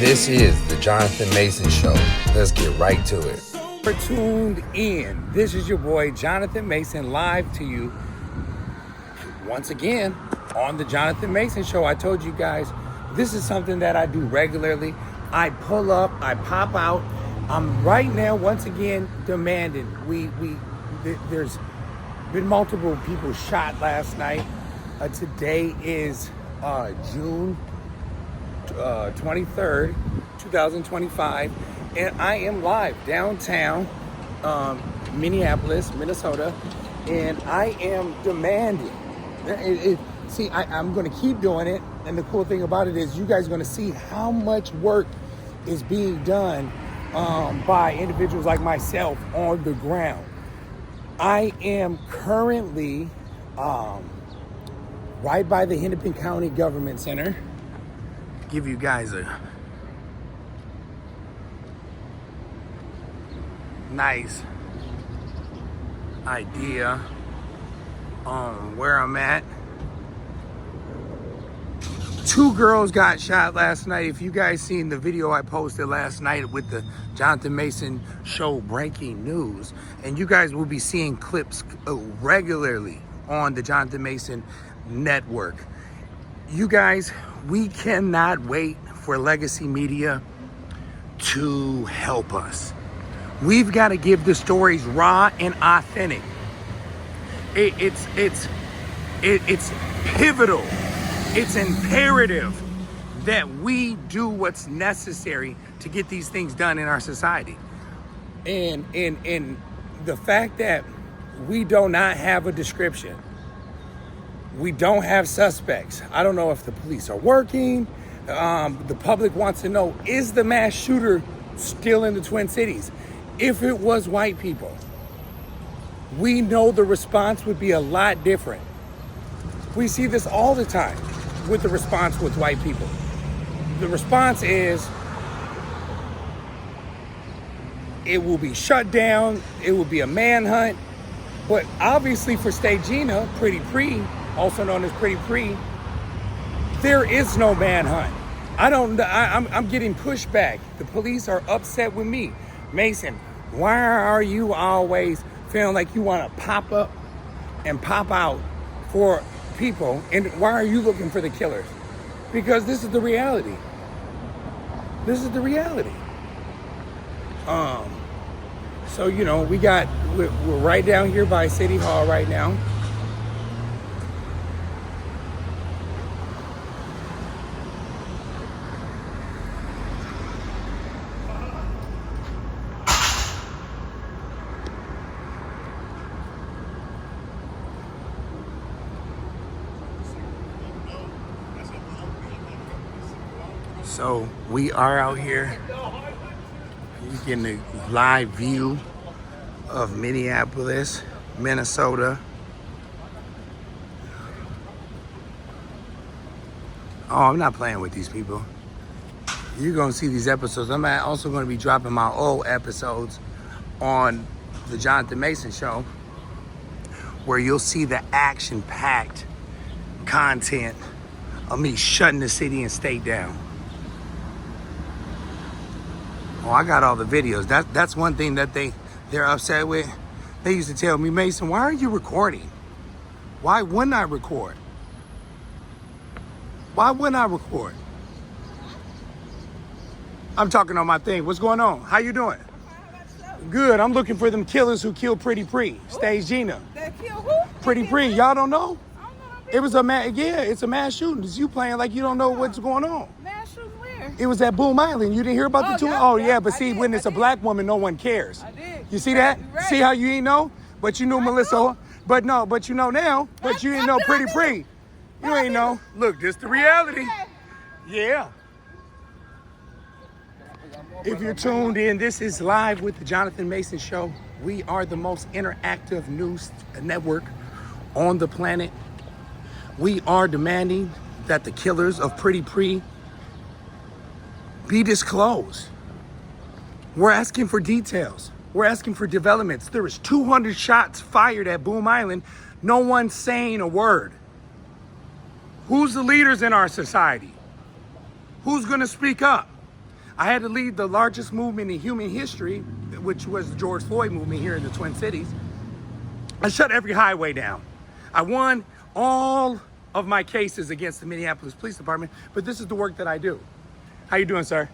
This is the Jonathan Mason Show. Let's get right to it. You're tuned in. This is your boy Jonathan Mason, live to you once again on the Jonathan Mason Show. I told you guys this is something that I do regularly. I pull up, I pop out. I'm right now once again demanding. There's been multiple people shot last night. Today is June 23rd, 2025, and I am live downtown Minneapolis, Minnesota, and I am demanding. I'm going to keep doing it, and the cool thing about it is you guys are going to see how much work is being done by individuals like myself on the ground. I am currently right by the Hennepin County Government Center. Give you guys a nice idea on where I'm at. 2 girls got shot last night. If you guys seen the video I posted last night with the Jonathan Mason Show breaking news, and you guys will be seeing clips regularly on the Jonathan Mason network. You guys, we cannot wait for legacy media to help us. We've got to give the stories raw and authentic. It's pivotal. It's imperative that we do what's necessary to get these things done in our society. And the fact that we do not have a description, we don't have suspects. I don't know if the police are working. The public wants to know, is the mass shooter still in the Twin Cities? If it was white people, we know the response would be a lot different. We see this all the time with the response with white people. The response is, it will be shut down, it will be a manhunt. But obviously for Stagina, Pretty Pre, also known as Pretty Pre, there is no manhunt. I'm getting pushback. The police are upset with me. Mason, why are you always feeling like you want to pop up and pop out for people? And why are you looking for the killers? Because this is the reality. This is the reality. So, you know, we're right down here by City Hall right now. So we are out here. You're getting a live view of Minneapolis, Minnesota. Oh, I'm not playing with these people. You're gonna see these episodes. I'm also gonna be dropping my old episodes on the Jonathan Mason Show, where you'll see the action-packed content of me shutting the city and state down. Oh, I got all the videos. That's one thing that they're upset with. They used to tell me, Mason, why are you recording? Why wouldn't I record? Why wouldn't I record? I'm talking on my thing. What's going on? How you doing? Good. I'm looking for them killers who killed Pretty Pre, Stagina. That killed who? Pretty Pre. Y'all don't know? I don't know. It was it's a mass shooting. It's you playing like you don't know what's going on. Mass shooting where? It was at Boom Island. You didn't hear about the two? But see, when it's a black woman, no one cares. I did. You see that? Right. See how you ain't know? But you knew Melissa. But you know now. But you didn't know Pretty Pre. You ain't know. Look, this the reality. Yeah. If you're tuned in, this is live with the Jonathan Mason Show. We are the most interactive news network on the planet. We are demanding that the killers of Pretty Pre be disclosed. We're asking for details. We're asking for developments. There was 200 shots fired at Boom Island. No one's saying a word. Who's the leaders in our society? Who's gonna speak up? I had to lead the largest movement in human history, which was the George Floyd movement here in the Twin Cities. I shut every highway down. I won all of my cases against the Minneapolis Police Department, but this is the work that I do. How you doing, sir?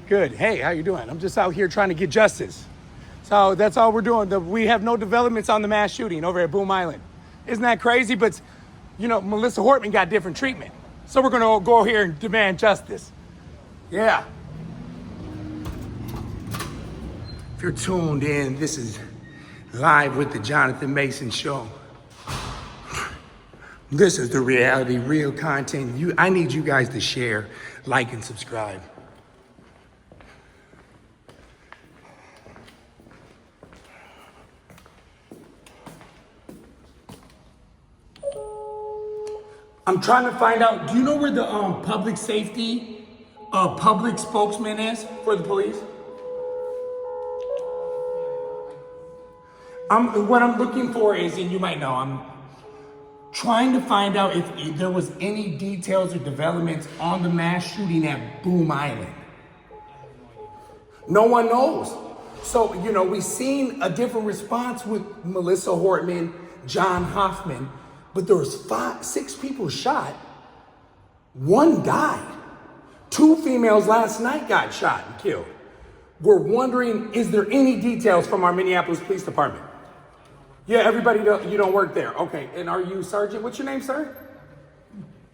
Good. Hey, how you doing? I'm just out here trying to get justice. So that's all we're doing. We have no developments on the mass shooting over at Boom Island. Isn't that crazy? But, you know, Melissa Hortman got different treatment. So we're going to go here and demand justice. Yeah. If you're tuned in, this is Live with the Jonathan Mason Show. This is the reality, real content. I need you guys to share, like, and subscribe. I'm trying to find out, do you know where the public safety, public spokesman is for the police? What I'm looking for is, and you might know, I'm trying to find out if there was any details or developments on the mass shooting at Boom Island. No one knows. So, you know, we've seen a different response with Melissa Hortman, John Hoffman, but there was 6 people shot. 1 died. 2 females last night got shot and killed. We're wondering, is there any details from our Minneapolis Police Department? Yeah, everybody, you don't work there. Okay, and are you Sergeant? What's your name, sir?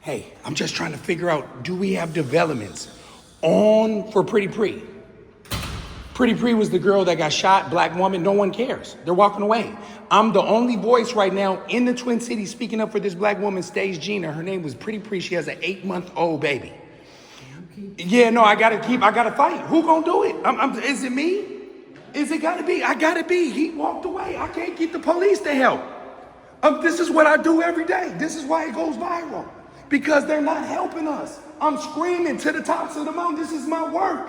Hey, I'm just trying to figure out, do we have developments for Pretty Pre? Pretty Pre was the girl that got shot, black woman, no one cares. They're walking away. I'm the only voice right now in the Twin Cities speaking up for this black woman, Stage Gina. Her name was Pretty Pre. She has an 8-month-old baby. Yeah, no, I gotta fight. Who gonna do it? Is it me? Is it gotta be? I gotta be. He walked away. I can't get the police to help. This is what I do every day. This is why it goes viral. Because they're not helping us. I'm screaming to the tops of the mountain. This is my work.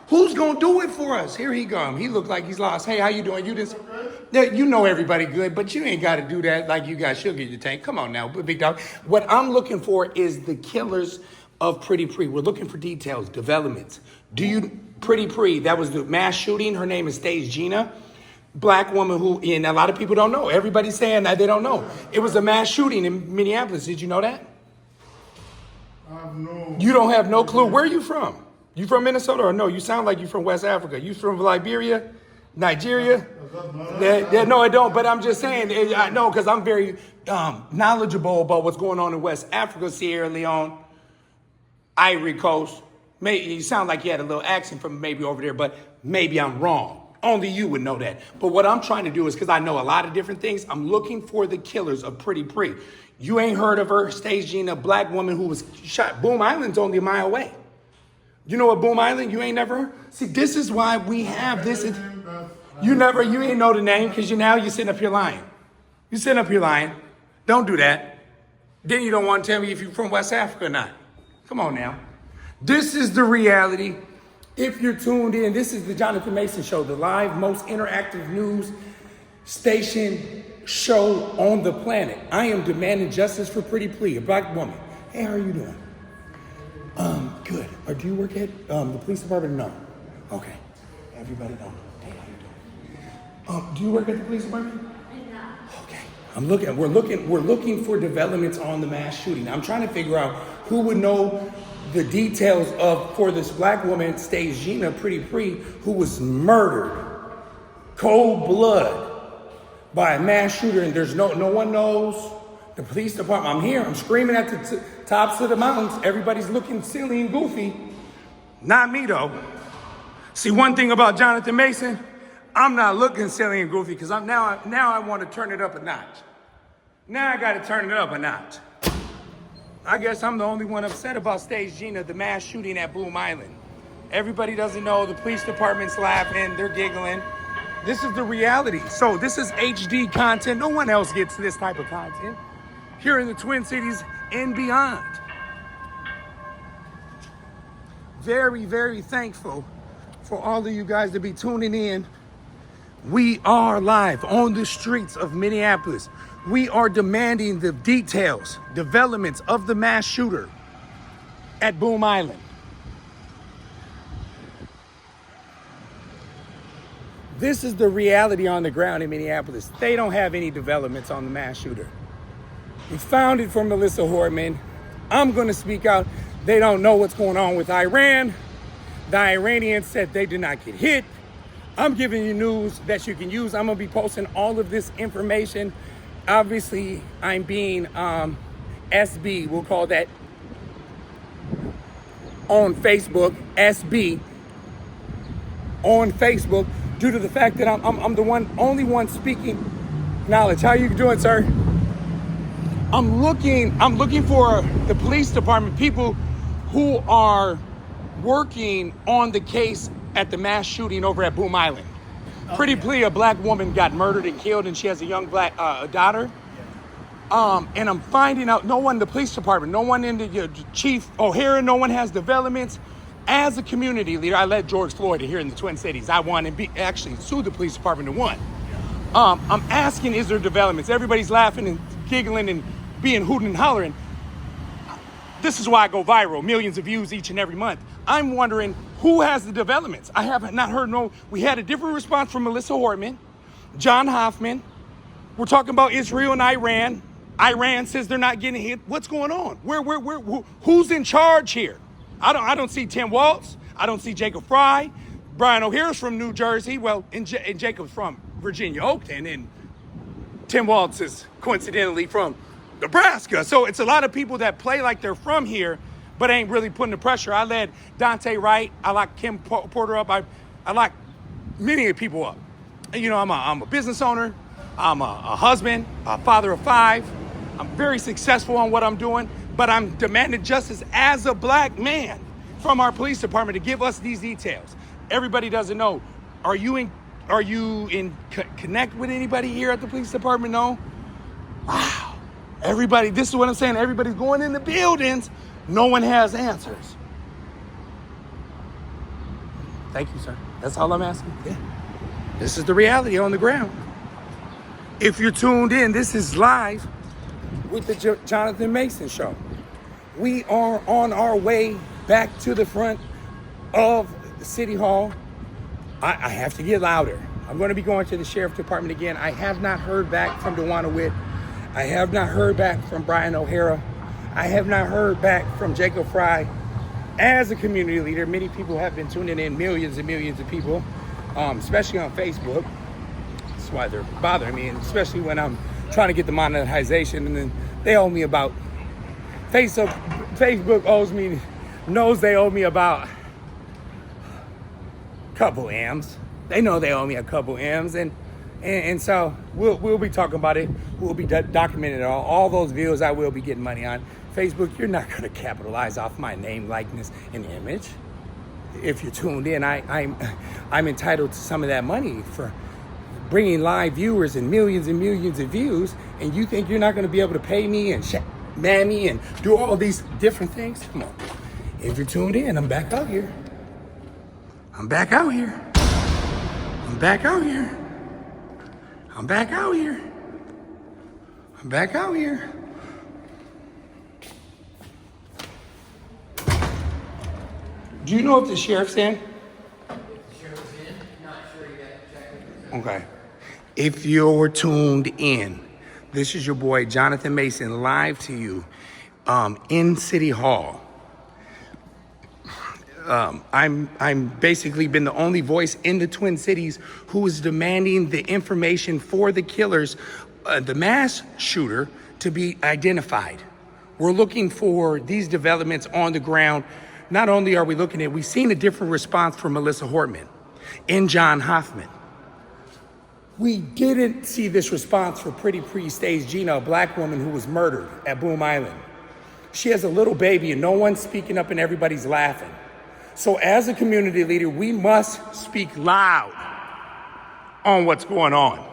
Who's gonna do it for us? Here he comes. He looked like he's lost. Hey, how you doing? You know everybody good, but you ain't gotta do that like you got sugar in your tank. Come on now, big dog. What I'm looking for is the killers of Pretty Pre. We're looking for details, developments. Pretty Pre, that was the mass shooting. Her name is Stage Gina. Black woman who, and a lot of people don't know. Everybody's saying that they don't know. It was a mass shooting in Minneapolis. Did you know that? You don't have no clue. Where are you from? You from Minnesota or no? You sound like you're from West Africa. You from Liberia? Nigeria? No, I don't. But I'm just saying, I know because I'm very knowledgeable about what's going on in West Africa, Sierra Leone, Ivory Coast. You sound like you had a little accent from maybe over there, but maybe I'm wrong. Only you would know that. But what I'm trying to do is, because I know a lot of different things, I'm looking for the killers of Pretty Pre. You ain't heard of her, Stage Gina, black woman who was shot. Boom Island's only a mile away. You know what Boom Island? You ain't never heard? See, this is why we have this. You ain't know the name because you're sitting up here lying. You sitting up here lying. Don't do that. Then you don't want to tell me if you're from West Africa or not. Come on now. This is the reality. If you're tuned in, this is the Jonathan Mason Show, the live, most interactive news station show on the planet. I am demanding justice for Pretty Pre, a black woman. Hey, how are you doing? Good. Or do you work at the police department? No. Okay. Everybody know. Hey, how you doing? Do you work at the police department? No. Okay. We're looking for developments on the mass shooting. I'm trying to figure out who would know the details for this black woman, Stage Gina, Pretty Pre, who was murdered, cold blood, by a mass shooter, and there's no one knows. The police department, I'm here, I'm screaming at the tops of the mountains. Everybody's looking silly and goofy. Not me though. See, one thing about Jonathan Mason, I'm not looking silly and goofy because now I want to turn it up a notch. Now I got to turn it up a notch. I guess I'm the only one upset about Stage Gina, the mass shooting at Boom Island. Everybody doesn't know. The police department's laughing. They're giggling. This is the reality. So this is HD content. No one else gets this type of content here in the Twin Cities and beyond. Very, very thankful for all of you guys to be tuning in. We are live on the streets of Minneapolis. We are demanding the details, developments of the mass shooter at Boom Island. This is the reality on the ground in Minneapolis. They don't have any developments on the mass shooter. We found it from Melissa Hortman. I'm going to speak out. They don't know what's going on with Iran. The Iranians said they did not get hit. I'm giving you news that you can use. I'm going to be posting all of this information. Obviously, I'm being SB, we'll call that on Facebook, SB on Facebook, due to the fact that I'm the only one speaking knowledge. How you doing, sir? I'm looking for the police department, people who are working on the case at the mass shooting over at Boom Island. A black woman got murdered and killed, and she has a young black daughter. And I'm finding out no one in the police department, no one in the Chief O'Hara, no one has developments. As a community leader, I led George Floyd here in the Twin Cities. I won and actually sued the police department and won. I'm asking, is there developments? Everybody's laughing and giggling and being hooting and hollering. This is why I go viral, millions of views each and every month. I'm wondering who has the developments. I have not heard we had a different response from Melissa Hortman, John Hoffman. We're talking about Israel and Iran. Iran says they're not getting hit. What's going on? Who's in charge here? I don't see Tim Walz. I don't see Jacob Fry. Brian O'Hara's from New Jersey. Well, and Jacob's from Virginia, Oakton, and Tim Walz is coincidentally from Nebraska. So it's a lot of people that play like they're from here, but ain't really putting the pressure. I led Dante Wright. I locked Kim Porter up. I locked many people up. You know, I'm a business owner. I'm a husband, a father of 5. I'm very successful on what I'm doing, but I'm demanding justice as a black man from our police department to give us these details. Everybody doesn't know. Are you in connect with anybody here at the police department? No? Wow. Everybody, this is what I'm saying. Everybody's going in the buildings. No one has answers. Thank you, sir. That's all I'm asking. Yeah. This is the reality on the ground. If you're tuned in, this is live with the Jonathan Mason Show. We are on our way back to the front of the City Hall. I have to get louder. I'm going to be going to the Sheriff Department again. I have not heard back from DeWanna Witt. I have not heard back from Brian O'Hara. I have not heard back from Jacob Fry. As a community leader, many people have been tuning in, millions and millions of people, especially on Facebook. That's why they're bothering me, and especially when I'm trying to get the monetization, and then they owe me about, Facebook knows they owe me about a couple M's. They know they owe me a couple M's, and so we'll be talking about it. We'll be documenting it all those views I will be getting money on. Facebook, you're not going to capitalize off my name, likeness, and image. If you're tuned in, I'm entitled to some of that money for bringing live viewers and millions of views, and you think you're not going to be able to pay me and man me and do all these different things? Come on. If you're tuned in, I'm back out here. I'm back out here. I'm back out here. I'm back out here. I'm back out here. Do you know if the sheriff's in? The sheriff's in? Not sure yet. Okay. If you're tuned in, this is your boy Jonathan Mason live to you in City Hall. I'm basically been the only voice in the Twin Cities who is demanding the information for the killers, the mass shooter, to be identified. We're looking for these developments on the ground. Not only are we looking at, we've seen a different response from Melissa Hortman and John Hoffman. We didn't see this response for Pretty Pre-Stage Gina, a black woman who was murdered at Boom Island. She has a little baby and no one's speaking up and everybody's laughing. So as a community leader, we must speak loud on what's going on.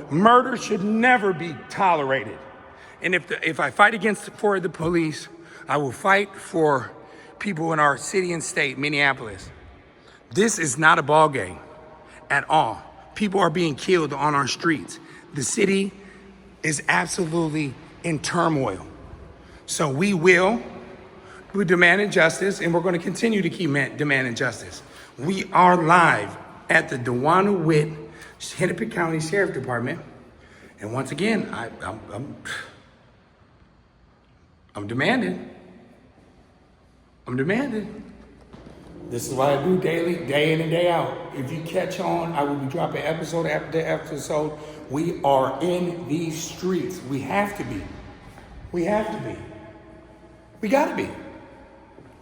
Murder should never be tolerated. And if I fight for the police, I will fight for people in our city and state, Minneapolis. This is not a ball game at all. People are being killed on our streets. The city is absolutely in turmoil. So we're demanding justice, and we're going to continue to keep demanding justice. We are live at the Dewana Witt Hennepin County Sheriff Department. And once again, I'm demanding. I'm demanding. This is what I do daily, day in and day out. If you catch on, I will be dropping episode after episode. We are in these streets. We have to be. We have to be. We gotta be.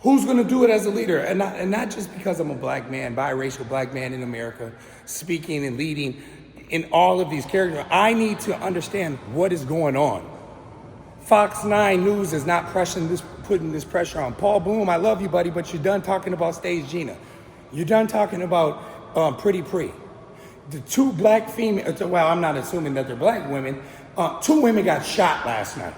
Who's gonna do it as a leader? And not just because I'm a black man, biracial black man in America, speaking and leading in all of these characters. I need to understand what is going on. Fox 9 News is not putting this pressure on. Paul Bloom, I love you, buddy, but you're done talking about Stage Gina. You're done talking about Pretty Pre. The two black females, well, I'm not assuming that they're black women. Two women got shot last night.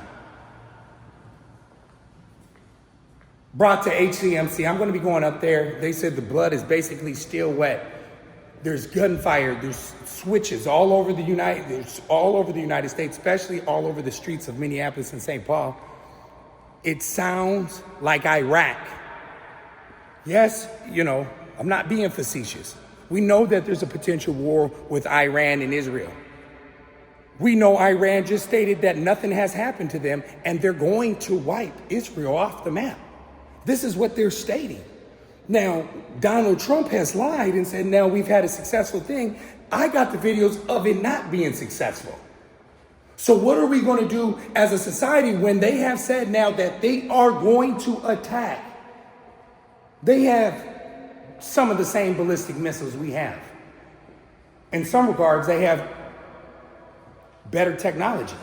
Brought to HCMC. I'm going to be going up there. They said the blood is basically still wet. There's gunfire. There's switches all over the United States, especially all over the streets of Minneapolis and St. Paul. It sounds like Iraq. Yes, I'm not being facetious. We know that there's a potential war with Iran and Israel. We know Iran just stated that nothing has happened to them and they're going to wipe Israel off the map. This is what they're stating. Now, Donald Trump has lied and said, now we've had a successful thing. I got the videos of it not being successful. So what are we going to do as a society when they have said now that they are going to attack? They have some of the same ballistic missiles we have. In some regards, they have better technology.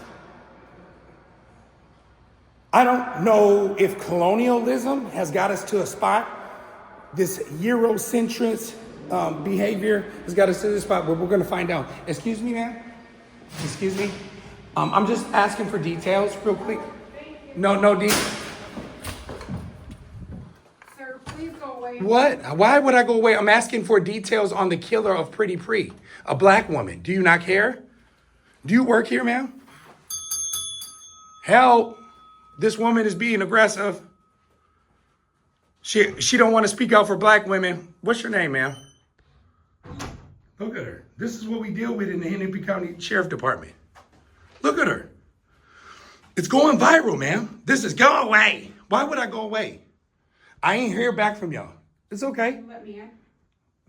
I don't know if colonialism has got us to a spot. This Eurocentric behavior has got us to this spot where we're going to find out. Excuse me, ma'am? Excuse me? I'm just asking for details real quick. No details. Sir, please go away. What? Why would I go away? I'm asking for details on the killer of Pretty Pre, a black woman. Do you not care? Do you work here, ma'am? Help. This woman is being aggressive. She don't want to speak out for black women. What's your name, ma'am? Look at her. This is what we deal with in the Hennepin County Sheriff Department. Look at her. It's going viral, ma'am. This is go away. Why would I go away? I ain't hear back from y'all. It's okay. Let me in.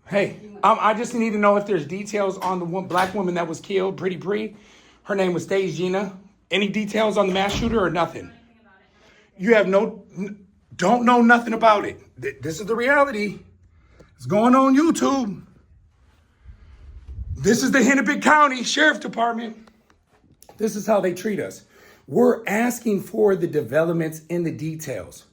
Hey, I just need to know if there's details on the one black woman that was killed, Pretty Pre. Her name was Stage Gina. Any details on the mass shooter or nothing? You have don't know nothing about it. This is the reality. It's going on YouTube. This is the Hennepin County Sheriff Department. This is how they treat us. We're asking for the developments in the details.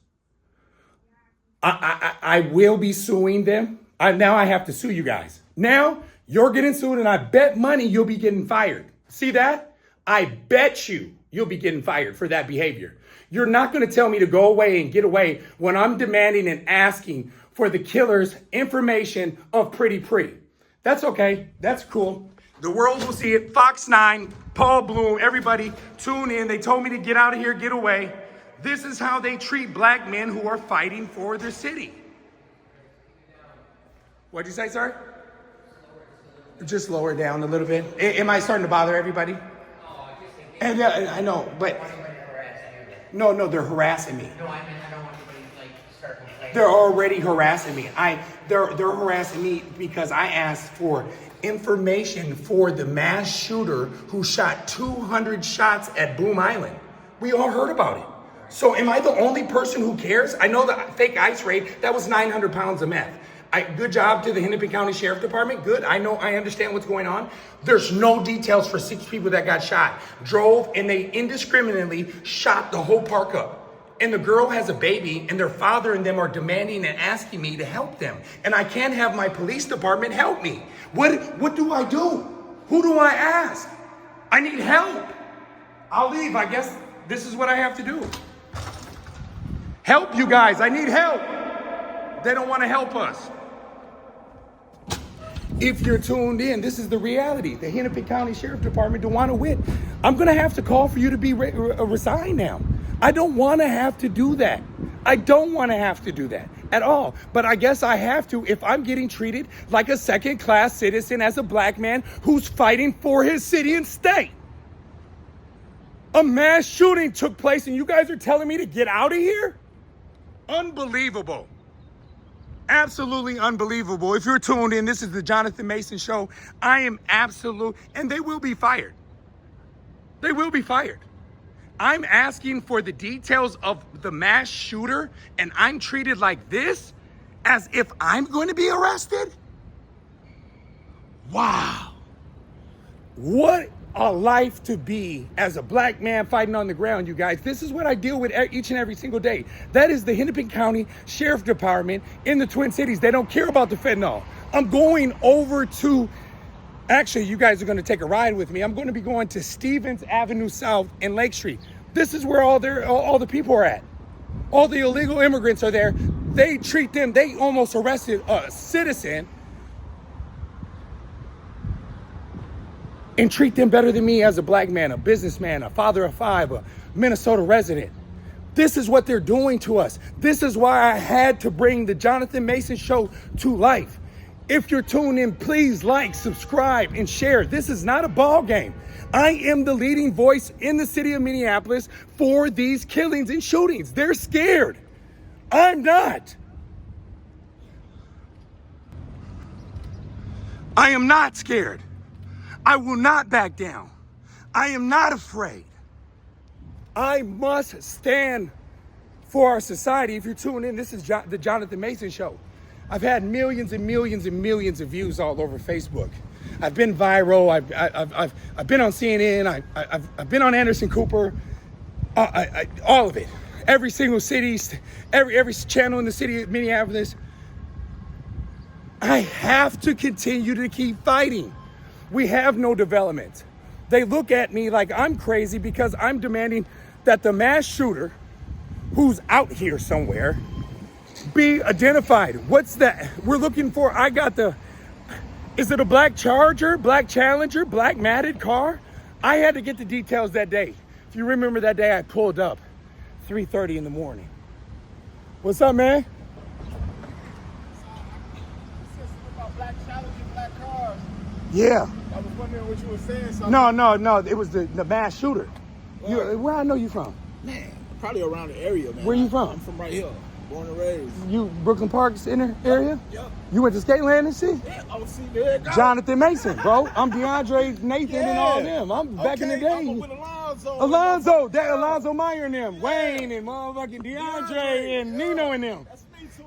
I will be suing them. Now I have to sue you guys. Now you're getting sued and I bet money you'll be getting fired. See that? I bet you'll be getting fired for that behavior. You're not going to tell me to go away and get away when I'm demanding and asking for the killer's information of Pretty Pre. That's okay. That's cool. The world will see it. Fox 9, Paul Bloom, everybody tune in. They told me to get out of here, get away. This is how they treat black men who are fighting for their city. What'd you say, sir? Just lower down a little bit. Am I starting to bother everybody? And yeah, I know, but no, they're harassing me. No, I mean, I don't want anybody to start complaining. They're already harassing me. They're harassing me because I asked for information for the mass shooter who shot 200 shots at Boom Island. We all heard about it. So am I the only person who cares? I know the fake ice raid, that was 900 pounds of meth. Good job to the Hennepin County Sheriff Department. Good. I understand what's going on. There's no details for 6 people that got shot. Drove and they indiscriminately shot the whole park up. And the girl has a baby and their father and them are demanding and asking me to help them. And I can't have my police department help me. What do I do? Who do I ask? I need help. I'll leave. I guess this is what I have to do. Help, you guys. I need help. They don't want to help us. If you're tuned in, this is the reality. The Hennepin County Sheriff Department, Dewana Witt. I'm going to have to call for you to be resigned now. I don't want to have to do that. I don't want to have to do that. at all. But I guess I have to if I'm getting treated like a second-class citizen as a black man who's fighting for his city and state. A mass shooting took place and you guys are telling me to get out of here? Unbelievable. Absolutely unbelievable. If you're tuned in, this is the Jonathan Mason Show. I am and they will be fired. They will be fired. I'm asking for the details of the mass shooter and I'm treated like this as if I'm going to be arrested? Wow. What a life to be as a black man fighting on the ground, you guys. This is what I deal with each and every single day. That is the Hennepin County Sheriff Department in the Twin Cities. They don't care about the fentanyl. I'm going over to, actually, you guys are going to take a ride with me. I'm going to be going to Stevens Avenue South and Lake Street. This is where all the people are at. All the illegal immigrants are there. They treat them, they almost arrested a citizen and treat them better than me as a black man, a businessman, a father of five, a Minnesota resident. This is what they're doing to us. This is why I had to bring the Jonathan Mason Show to life. If you're tuned in, please like, subscribe, and share. This is not a ball game. I am the leading voice in the city of Minneapolis for these killings and shootings. They're scared. I'm not. I am not scared. I will not back down. I am not afraid. I must stand for our society. If you're tuning in, this is the Jonathan Mason Show. I've had millions and millions and millions of views all over Facebook. I've been viral. I've been on CNN. I've been on Anderson Cooper. All of it. Every single city, every channel in the city of Minneapolis. I have to continue to keep fighting. We have no development. They look at me like I'm crazy because I'm demanding that the mass shooter, who's out here somewhere, be identified. What's that? We're looking for, is it a black Charger, black Challenger, black matted car? I had to get the details that day. If you remember that day, I pulled up 3:30 in the morning. What's up, man? Black Challenger, black cars. Yeah. I was wondering what you were saying. Something. No. It was the mass shooter. Where I know you from? Man, probably around the area, man. Where you from? I'm from right here. Born and raised. You Brooklyn Park Center area? Yep. You went to Skateland and shit? Yeah, I was seeing there. Jonathan Mason, bro. I'm DeAndre, Nathan, and all them. I'm back in the day. I'm with Alonzo. Alonzo Meyer and them. Wayne and motherfucking DeAndre and Nino and them. That's me too.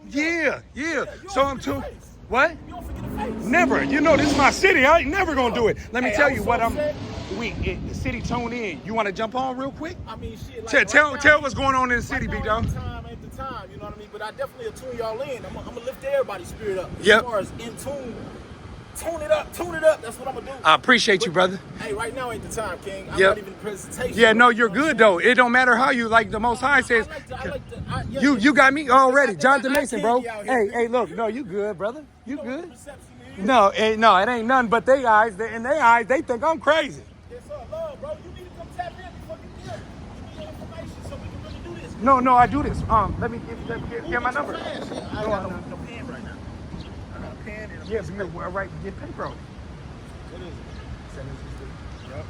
Yeah. So I'm too. What? You don't forget the face. Never. You know this is my city. I ain't never gonna do it. Let me tell you what I'm. upset. The city tuned in. You want to jump on real quick? I mean, shit. Like Tell right now, what's going on in the city, big dog. Ain't the time, you know what I mean? But I definitely will tune y'all in. I'm gonna lift everybody's spirit up. Yep. As far as in tune. Tune it up. That's what I'm gonna do. I appreciate you, brother. Hey, right now ain't the time, King. I'm Yep. not even in presentation. Yeah, no, you're You know what I'm good though. saying? It don't matter how you like. The Most High says, Yeah, you got me already, I Jonathan can't Mason, be bro. out here. Hey, look, no, you good, brother. You know good? what reception is. No, it ain't nothing but they eyes. In their eyes, they think I'm crazy. Yes, sir. Love, bro. You need to come tap in before you get. Give me your information so we can really do this. No, I do this. Let me get my number. I got no pen right now. I got a pen and a Yeah, but right, get paper on it. What is it? 763. Yep.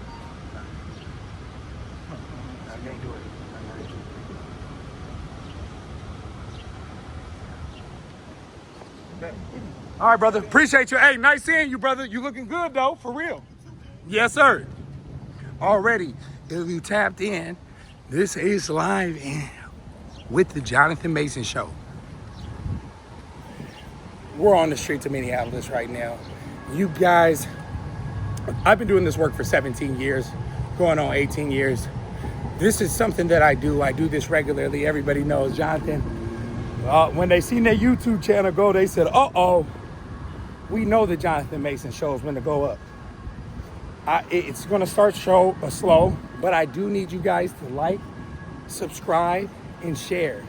I can't do it. All right, brother. Appreciate you. Hey, nice seeing you, brother. You looking good, though, for real. Yes, sir. Already, if you tapped in, this is live with the Jonathan Mason Show. We're on the streets of Minneapolis right now. You guys, I've been doing this work for 17 years, going on 18 years. This is something that I do. I do this regularly. Everybody knows Jonathan. When they seen their YouTube channel go, they said, uh-oh. We know the Jonathan Mason Show is going to go up. It's going to start slow, but I do need you guys to like, subscribe, and share.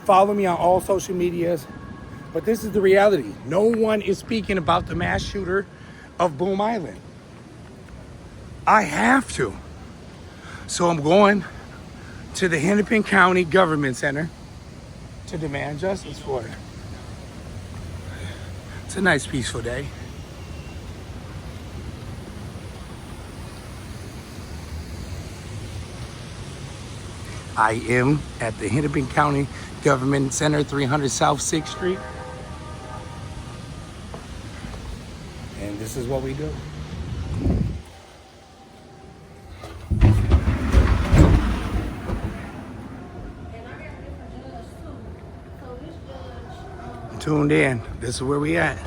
Follow me on all social medias. But this is the reality. No one is speaking about the mass shooter of Boom Island. I have to. So I'm going to the Hennepin County Government Center, to demand justice for it. It's a nice, peaceful day. I am at the Hennepin County Government Center, 300 South 6th Street. And this is what we do. Tuned in. This is where we at.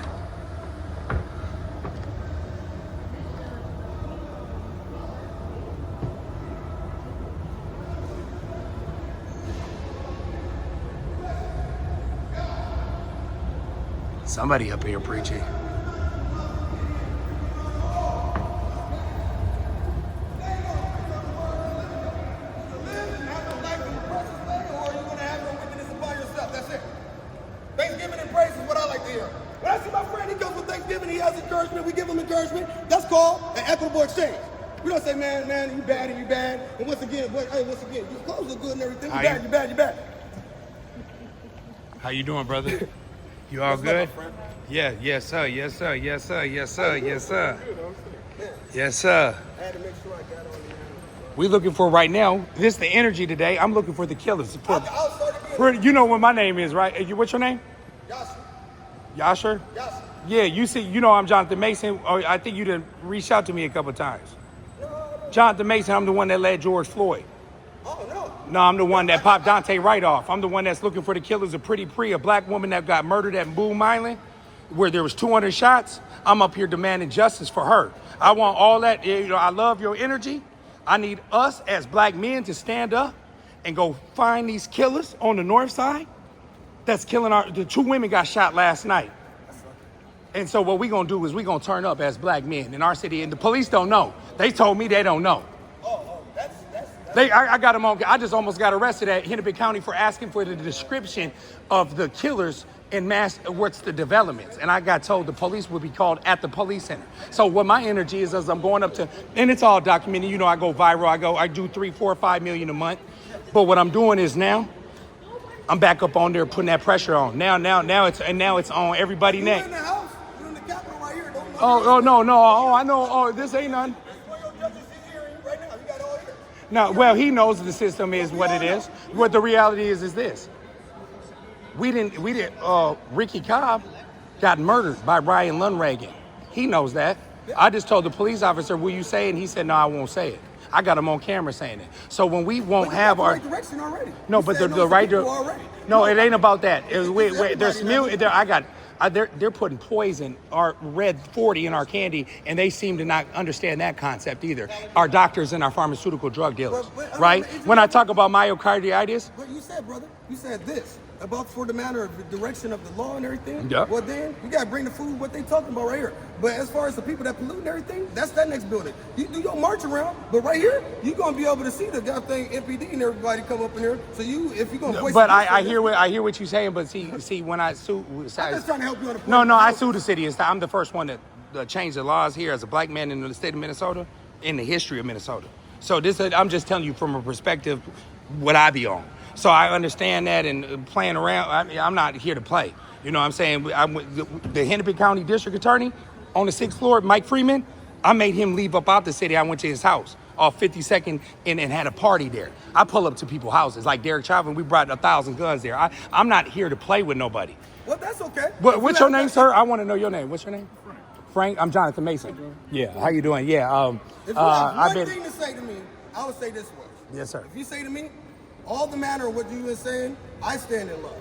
Somebody up here preaching. Thanksgiving and praise is what I like to hear. When I see my friend, he comes with Thanksgiving, he has encouragement, we give him encouragement. That's called an equitable exchange. We don't say, man, you bad and you bad. And once again, your clothes look good and everything. You bad. How you doing, brother? You all good? Yeah, yes, sir. Yes, sir. Yes, sir. Yes, sir. Yes, sir. Yes, sir. I had to make sure I got on the We looking for right now. This is the energy today. I'm looking for the killers. I'll You know what my name is, right? What's your name? Yasser. Yasser? Yasser. Yeah, you know I'm Jonathan Mason. I think you done reached out to me a couple times. Jonathan Mason, I'm the one that led George Floyd. Oh, no. No, I'm the one that popped Dante right off. I'm the one that's looking for the killers of Pretty Pre, a black woman that got murdered at Boom Island, where there was 200 shots. I'm up here demanding justice for her. I want all that. You know, I love your energy. I need us as black men to stand up and go find these killers on the north side that's killing the 2 women got shot last night. And so what we gonna do is we gonna turn up as black men in our city, and the police don't know. They told me they don't know. I got them on. I just almost got arrested at Hennepin County for asking for the description of the killers in mass. What's the developments? And I got told the police would be called at the police center. So what my energy is, as I'm going up to, and it's all documented. You know, I go viral. I do 3, 4, 5 million a month. But what I'm doing is now, I'm back up on there putting that pressure on. Now it's on everybody You're neck. in the house. You're in the Capitol right here. Don't Oh no. Oh, I know. Oh, this ain't none. Right now. You got it all here. No, well, he knows the system is what it is. What the reality is this. Ricky Cobb got murdered by Ryan Lundregan. He knows that. I just told the police officer, will you say it? And he said, no, I won't say it. I got him on camera saying it. So when we won't have our... Right direction already. No, but the right... No, it ain't about that. They're putting poison or red 40 in our candy, and they seem to not understand that concept either. Our doctors and our pharmaceutical drug dealers, right? When I talk about myocarditis... But you said, brother, this about for the matter of the direction of the law and everything. Yeah. Well, then you gotta bring the food. What they talking about right here. But as far as the people that pollute and everything, that's that next building. You do your march around, but right here you gonna be able to see the goddamn MPD and everybody come up in here. So if you gonna. But I hear what you're saying. But see when I sue, I'm just trying to help you on the point. No, I sue the city. I'm the first one to change the laws here as a black man in the state of Minnesota, in the history of Minnesota. So I'm just telling you from a perspective what I be on. So I understand that, and playing around, I'm not here to play. You know what I'm saying? The Hennepin County District Attorney on the 6th floor, Mike Freeman, I made him leave up out the city. I went to his house off 52nd and had a party there. I pull up to people's houses. Like Derek Chauvin, we brought 1,000 guns there. I'm not here to play with nobody. Well, that's okay. What's your name, sir? I want to know your name. What's your name? Frank. I'm Jonathan Mason. Yeah, how you doing? Yeah. If you have one thing to say to me, I would say this way. Yes, sir. If you say to me, all the matter of what you been saying, I stand in love.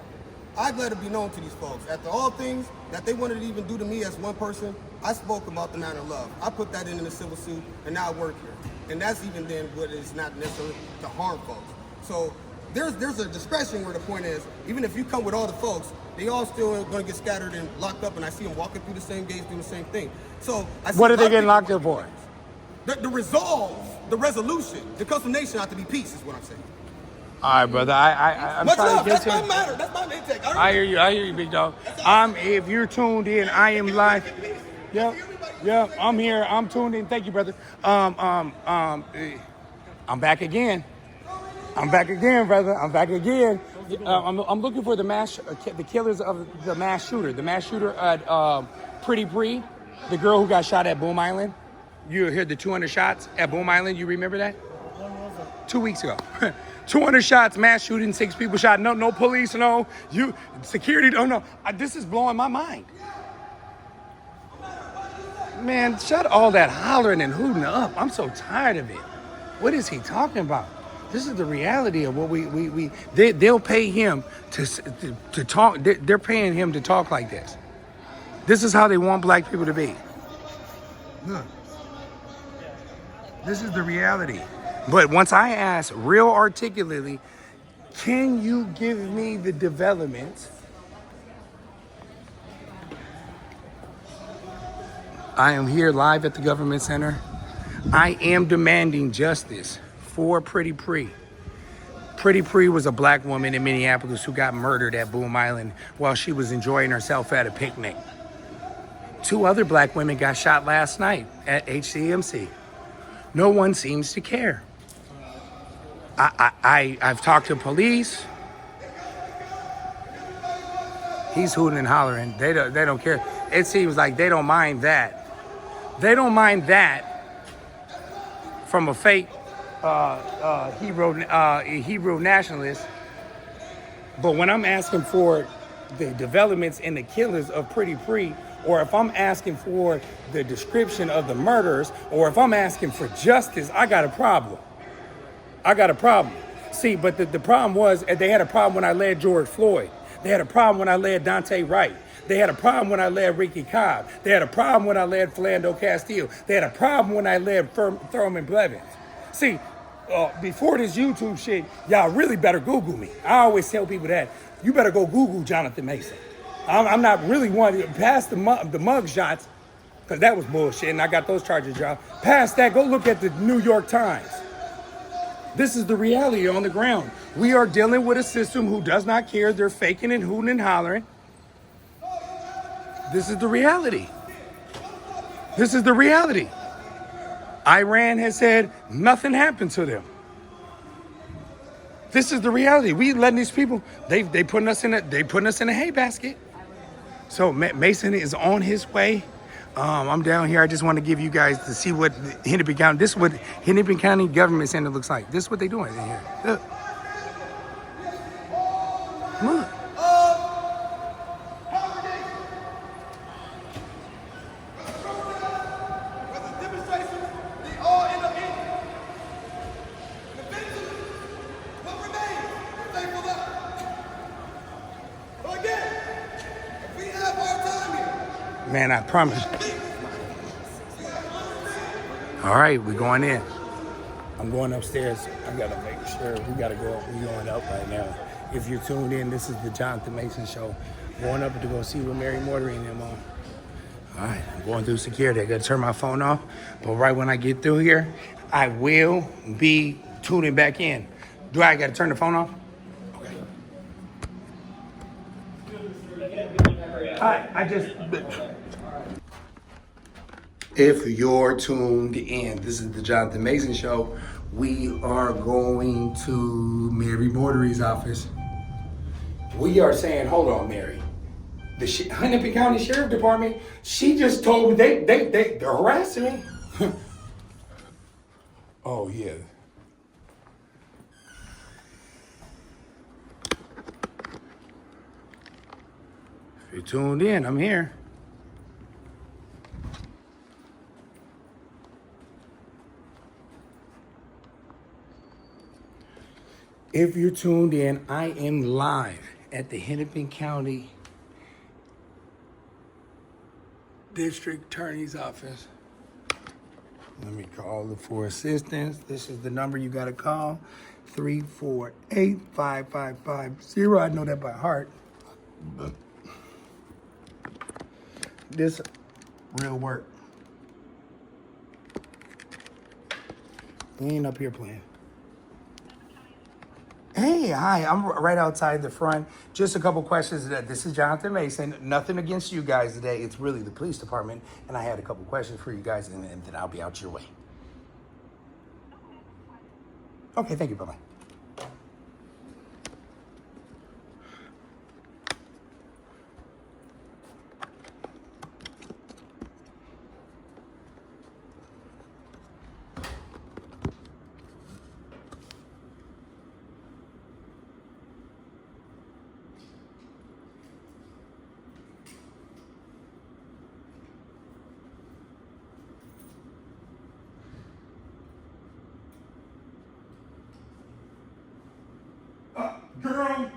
I'd let it be known to these folks. After all things that they wanted to even do to me as one person, I spoke about the matter of love. I put that in the civil suit, and now I work here. And that's even then what is not necessarily to harm folks. So there's a discretion where the point is, even if you come with all the folks, they all still going to get scattered and locked up, and I see them walking through the same gates doing the same thing. So I see what are they getting locked up for? The resolve, the resolution, the custom nation ought to be peace, is what I'm saying. All right, brother. I'm Much trying love. to get That's to my matter. That's my intake. I hear you, big dog. If you're tuned in, I am live. Yep, I'm here. I'm tuned in. Thank you, brother. I'm back again. I'm back again, brother. I'm back again. I'm looking for the the killers of the mass shooter. The mass shooter at Pretty Bree, the girl who got shot at Boom Island. You heard the 200 shots at Boom Island. You remember that? When was it? 2 weeks ago. 200 shots, mass shooting, 6 people shot. No police, no security. No. This is blowing my mind. Man, shut all that hollering and hooting up. I'm so tired of it. What is he talking about? This is the reality of what they'll pay him to talk. They're paying him to talk like this. This is how they want black people to be. Look. This is the reality. But once I ask real articulately, can you give me the developments? I am here live at the government center. I am demanding justice for Pretty Bree. Pretty Bree was a black woman in Minneapolis who got murdered at Boom Island while she was enjoying herself at a picnic. 2 other black women got shot last night at HCMC. No one seems to care. I've talked to police. He's hooting and hollering. They don't care. It seems like they don't mind that. They don't mind that from a fake Hebrew nationalist. But when I'm asking for the developments and the killers of Pretty Bree, or if I'm asking for the description of the murders, or if I'm asking for justice, I got a problem. See, but the problem was, they had a problem when I led George Floyd. They had a problem when I led Dante Wright. They had a problem when I led Ricky Cobb. They had a problem when I led Philando Castile. They had a problem when I led Thurman Blevins. See, before this YouTube shit, y'all really better Google me. I always tell people that. You better go Google Jonathan Mason. I'm not really one to pass the mug shots, because that was bullshit, and I got those charges dropped. Past that, go look at the New York Times. This is the reality on the ground. We are dealing with a system who does not care. They're faking and hooting and hollering. This is the reality. This is the reality. Iran has said nothing happened to them. This is the reality. We letting these people, they putting us in a hay basket. So Mason is on his way. I'm down here. I just want to give you guys to see what Hennepin County, this is what Hennepin County Government Center looks like. This is what they're doing in here. Look. Look. Man, I promise. All right, we're going in. I'm going upstairs. I gotta make sure we're going up right now. If you're tuned in, this is the Jonathan Mason Show. Going up to go see what Mary Mortery and them on. All right, I'm going through security. I gotta turn my phone off. But right when I get through here, I will be tuning back in. Do I gotta turn the phone off? Okay. If you're tuned in, this is the Jonathan Mason Show. We are going to Mary Mortery's office. We are saying, hold on, Mary. The Hennepin County Sheriff Department, she just told me they're harassing me. Oh, yeah. If you're tuned in, I'm here. If you're tuned in, I am live at the Hennepin County District Attorney's Office. Let me call for assistance. This is the number you gotta call, 348-5550. I know that by heart. This real work. We ain't up here playing. Hey, hi, I'm right outside the front. Just a couple questions. This is Jonathan Mason. Nothing against you guys today. It's really the police department. And I had a couple questions for you guys, and then I'll be out your way. Okay, thank you. Bye-bye. Girl,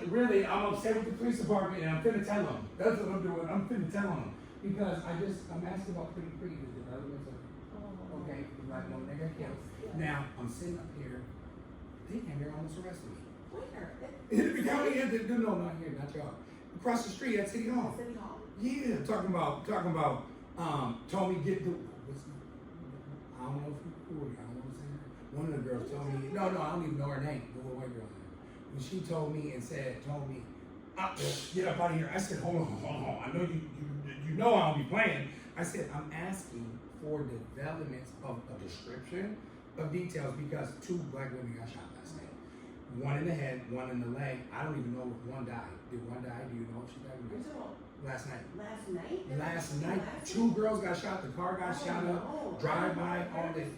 really, I'm upset with the police department and I'm finna tell them. That's what I'm doing. I'm finna tell them. Because I'm asking about pretty the developments of, okay, like when they got killed. Now, I'm sitting up here, they came here almost arrested me. Where? Hennepin County, no, not here, not y'all. Across the street at City Hall. City Hall. Yeah, talking about, told me get the, I don't know who I don't know what I'm saying. One of the girls told me, no, I don't even know her name, the little white girl. When she told me, get up out of here. I said, hold on. I know you know I don't be playing. I said, I'm asking for developments of a description of details because 2 black women got shot last night. One in the head, one in the leg. I don't even know if one died. Did one die? Do you know if she died? Last night. Last night, 2 girls got shot. The car got shot up. Drive by, all this.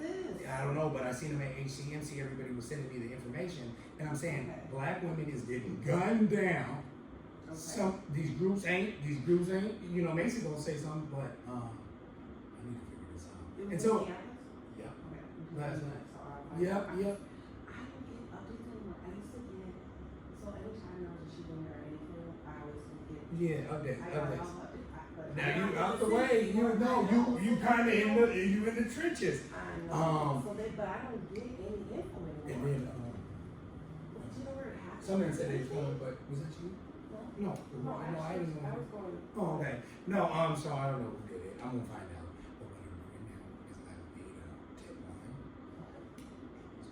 I don't know, but I seen them at HCMC. Everybody was sending me the information, and I'm saying black women is getting gunned down. Okay. These groups ain't. You know, Macy gonna say something, but I need to figure this out. And so, yeah, last night. Yep. I used to get, so every time I was shooting or anything, I always would get. Yeah, updates. Now you out the way, you know, you kind of in the trenches. I know. But I don't get any info anymore. And then, But you know where it happened? someone said they was going, but was that you? No, I didn't know. I was going. Oh, okay. No, so I don't know who did it. I'm gonna find out. But what I'm doing now is I made a tip line. Fit notes.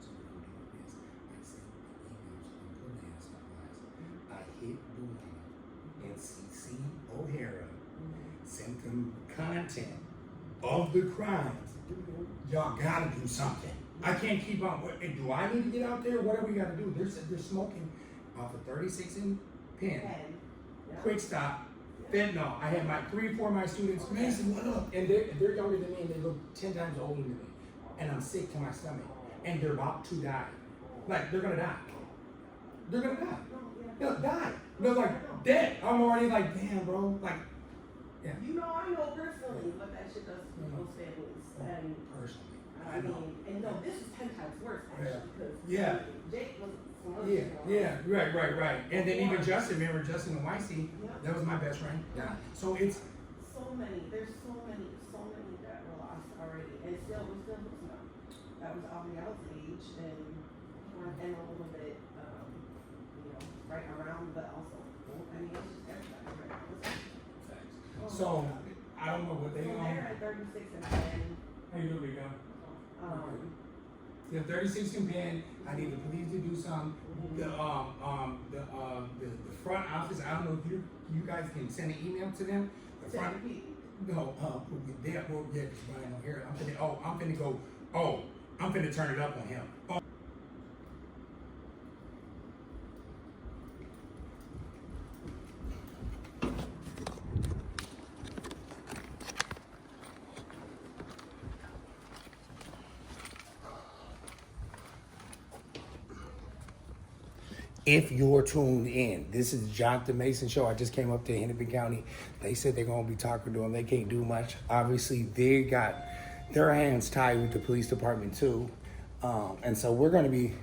So what I'm doing is I send emails from police supplies. I hit Booty and CC O'Hara, sent them content of the crimes. Y'all gotta do something. I can't keep on. Do I need to get out there? What do we gotta do? They're smoking off of 36 in Penn. Quick stop. Fentanyl. I had my 3 or 4 of my students. Mason, what up? And they're younger than me and they look 10 times older than me. And I'm sick to my stomach. And they're about to die. Like they're gonna die. They'll die. They're like dead. I'm already like, damn, bro. Like, yeah. You know, I know personally what that shit does to people's families. And Personally. I mean, and no, this is 10 times worse actually because Jake was. Right. And then even Justin, remember Justin and Weissy, that was my best friend. Yeah. So it's there's so many that were lost already, and still we're still losing them. That was Avial's age, and a little bit, right around, but also, I mean, it's just everybody right now. So I don't know what they so own. they're at 36 and 10. How you doing, Rico? Yeah, 36 in Penn. I need the police to do something. The front office. I don't know if you guys can send an email to them. The front. No, they well, yeah, because Brian don't hear it. I'm finna turn it up on him. If you're tuned in, this is the Jonathan Mason Show. I just came up to Hennepin County. They said they're going to be talking to them. They can't do much. Obviously, they got their hands tied with the police department, too. And so we're going to be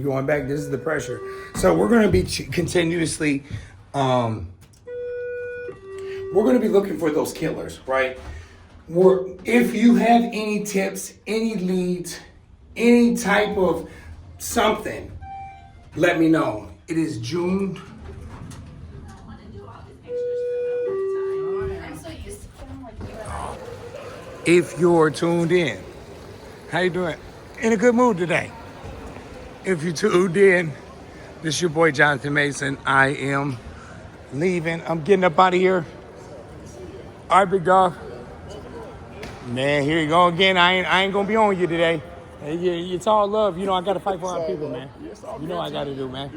going back. This is the pressure. So we're going to be continuously, we're going to be looking for those killers, right? If you have any tips, any leads, any type of something, let me know. It is June. If you're tuned in, how you doing? In a good mood today. If you tuned in, this is your boy Jonathan Mason. I am leaving. I'm getting up out of here. All right, big dog. Man, here you go again. I ain't gonna be on you today. It's all love. You know, I got to fight for our people, man. You know I got to do, man.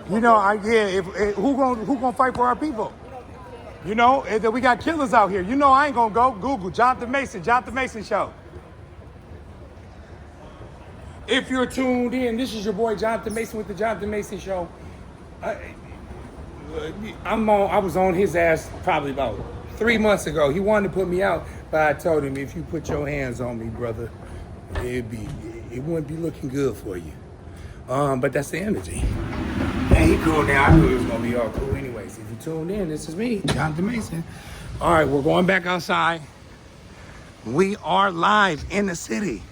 You know, who gonna fight for our people? You know, we got killers out here. You know I ain't going to go. Google Jonathan Mason Show. If you're tuned in, this is your boy Jonathan Mason with the Jonathan Mason Show. I was on his ass probably about 3 months ago. He wanted to put me out, but I told him, if you put your hands on me, brother, it wouldn't be looking good for you. But that's the energy. Man, he cool now. I knew it was gonna be all cool anyways. If you tuned in, this is me, Jonathan Mason. All right, we're going back outside. We are live in the city.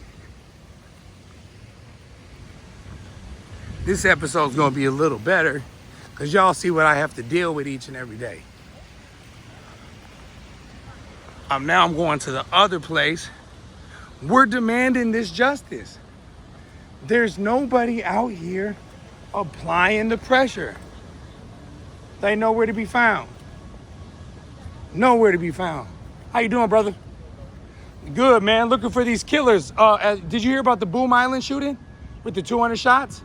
This episode's gonna be a little better because y'all see what I have to deal with each and every day. Now I'm going to the other place. We're demanding this justice. There's nobody out here applying the pressure. They nowhere to be found. Nowhere to be found. How you doing, brother? Good, man. Looking for these killers. Did you hear about the Boom Island shooting with the 200 shots?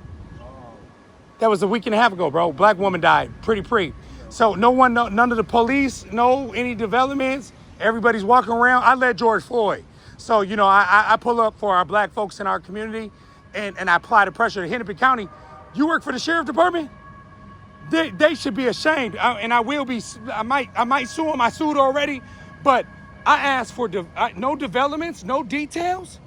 That was a week and a half ago, bro. Black woman died. Pretty. So none of the police know any developments. Everybody's walking around. I led George Floyd. So, you know, I pull up for our black folks in our community and I apply the pressure to Hennepin County. You work for the sheriff department? They should be ashamed. And I will be. I might sue them. I sued already. But I asked for no developments, no details.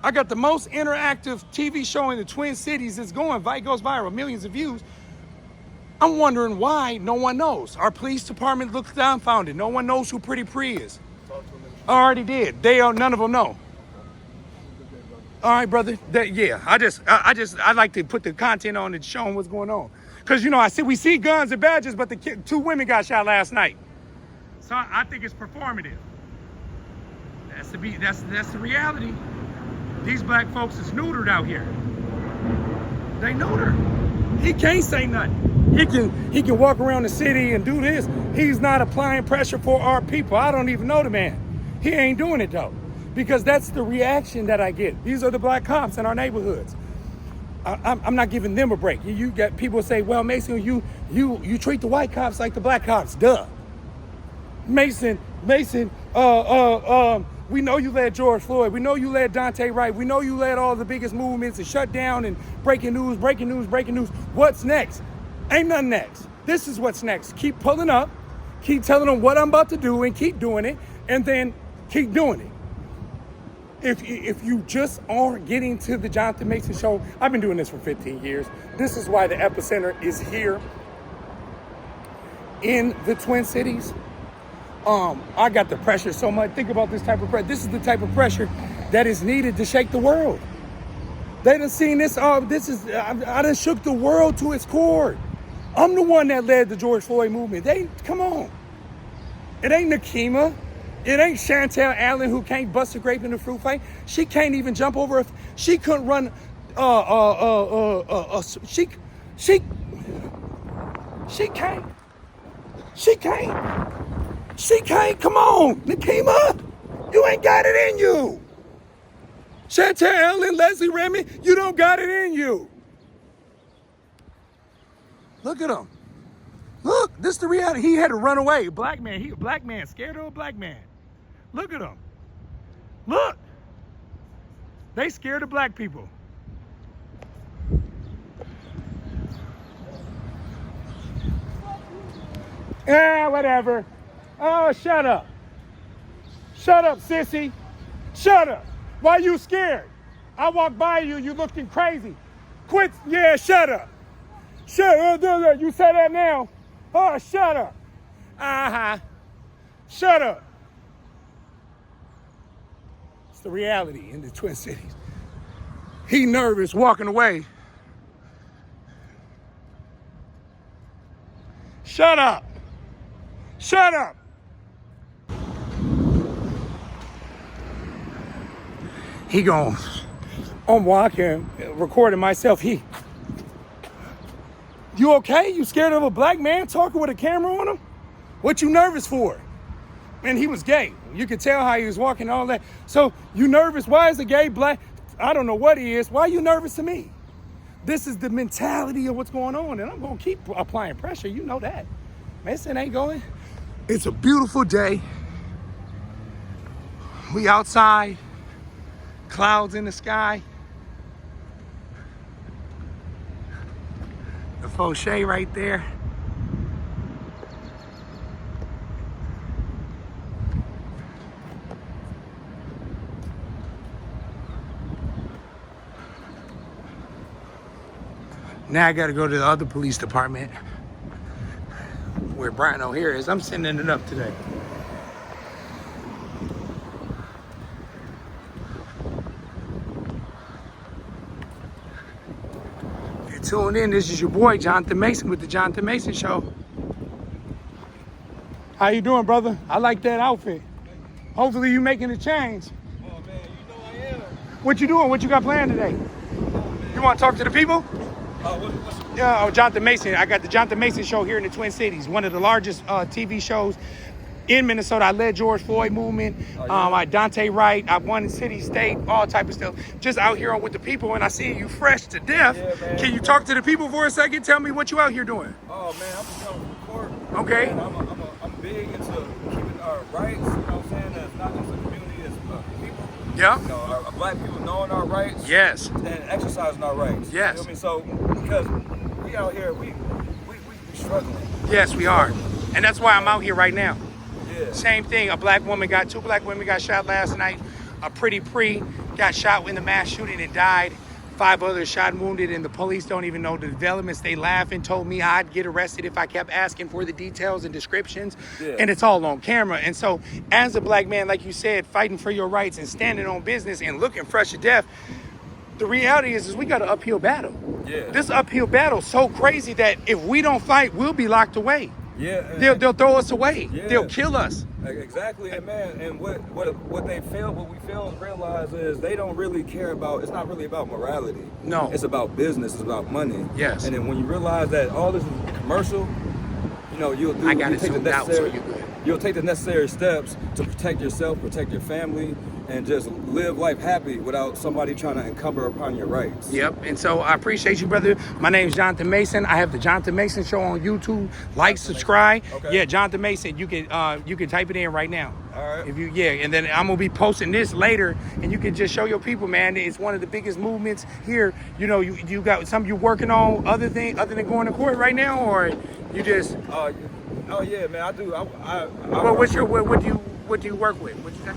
I got the most interactive TV show in the Twin Cities. It's goes viral, millions of views. I'm wondering why no one knows. Our police department looks dumbfounded. No one knows who Pretty Pre is. I already did. None of them know. All right, brother. I like to put the content on and show them what's going on. Cause you know, we see guns and badges, but the 2 women got shot last night. So I think it's performative. That's the reality. These black folks is neutered out here. They neutered. He can't say nothing. He can walk around the city and do this. He's not applying pressure for our people. I don't even know the man. He ain't doing it though, because that's the reaction that I get. These are the black cops in our neighborhoods. I'm not giving them a break. You got people say, well, Mason, you treat the white cops like the black cops. Duh. Mason, we know you led George Floyd. We know you led Dante Wright. We know you led all the biggest movements and shut down and breaking news. What's next? Ain't nothing next. This is what's next. Keep pulling up, keep telling them what I'm about to do and keep doing it, and then keep doing it. If you just aren't getting to the Jonathan Mason Show, I've been doing this for 15 years. This is why the epicenter is here in the Twin Cities. I got the pressure so much. Think about this type of pressure. This is the type of pressure that is needed to shake the world. They done seen this. I done shook the world to its core. I'm the one that led the George Floyd movement. Come on. It ain't Nakima. It ain't Chantel Allen who can't bust a grape in the fruit fight. She can't even jump over. She couldn't run. She can't. She can't. Come on, Nakima. You ain't got it in you. Chantel Allen, Leslie Remy, you don't got it in you. Look at him. Look, this is the reality. He had to run away. A black man, scared of a black man. Look at him. Look. They scared of black people. Whatever. Oh, shut up. Shut up, sissy. Shut up. Why you scared? I walked by you, you looking crazy. Quit. Yeah, shut up. Shut up. You say that now? Oh, shut up. Shut up. It's the reality in the Twin Cities. He nervous walking away. Shut up. Shut up. He gone. I'm walking, recording myself. You okay? You scared of a black man talking with a camera on him? What you nervous for? And he was gay. You could tell how he was walking, all that. So you nervous? Why is a gay black? I don't know what he is. Why are you nervous to me? This is the mentality of what's going on, and I'm gonna keep applying pressure. You know that. Mason ain't going. It's a beautiful day. We outside. Clouds in the sky. The faux shade right there. Now I gotta go to the other police department where Brian O'Hare is. I'm sending it up today. If you're tuned in, this is your boy Jonathan Mason with the Jonathan Mason Show. How you doing, brother? I like that outfit. Hopefully you making a change. Oh man, you know I am. What you doing? What you got planned today? You want to talk to the people? Yeah, Jonathan Mason. I got the Jonathan Mason Show here in the Twin Cities, one of the largest TV shows in Minnesota. I led George Floyd movement. I Dante Wright. I won city, state, all type of stuff. Just out here with the people, and I see you fresh to death. Yeah, man. Can you talk to the people for a second? Tell me what you out here doing. Oh man, I'm just coming from court. Okay. And I'm big into keeping our rights. You know what I'm saying? It's not just a community, it's people. Yeah. You know, our black people knowing our rights. Yes. And exercising our rights. Yes. You know what I mean? So because we out here, we struggling. Yes, we are. And that's why I'm out here right now. Yeah. Same thing. Two black women got shot last night. A pretty pre got shot in the mass shooting and died. 5 others shot and wounded, and the police don't even know the developments. They laugh and told me I'd get arrested if I kept asking for the details and descriptions. Yeah. And it's all on camera. And so as a black man, like you said, fighting for your rights and standing on business and looking fresh to death, the reality is we got an uphill battle. Yeah. This uphill battle is so crazy that if we don't fight, we'll be locked away. Yeah. They'll throw us away. Yeah. They'll kill us. Exactly, and man, and what we fail to realize is they don't really care about. It's not really about morality. No. It's about business. It's about money. Yes. And then when you realize that all this is commercial, you know, you'll take the necessary steps to protect yourself, protect your family, and just live life happy without somebody trying to encumber upon your rights. Yep. And so I appreciate you, brother. My name's Jonathan Mason. I have the Jonathan Mason Show on YouTube. Like, subscribe. Okay. Yeah, Jonathan Mason. You can type it in right now. All right. And then I'm gonna be posting this later, and you can just show your people, man. It's one of the biggest movements here. You know, you got something you working on other than going to court right now, or you just. Oh yeah, man. I do. Well, what do you work with? What you say?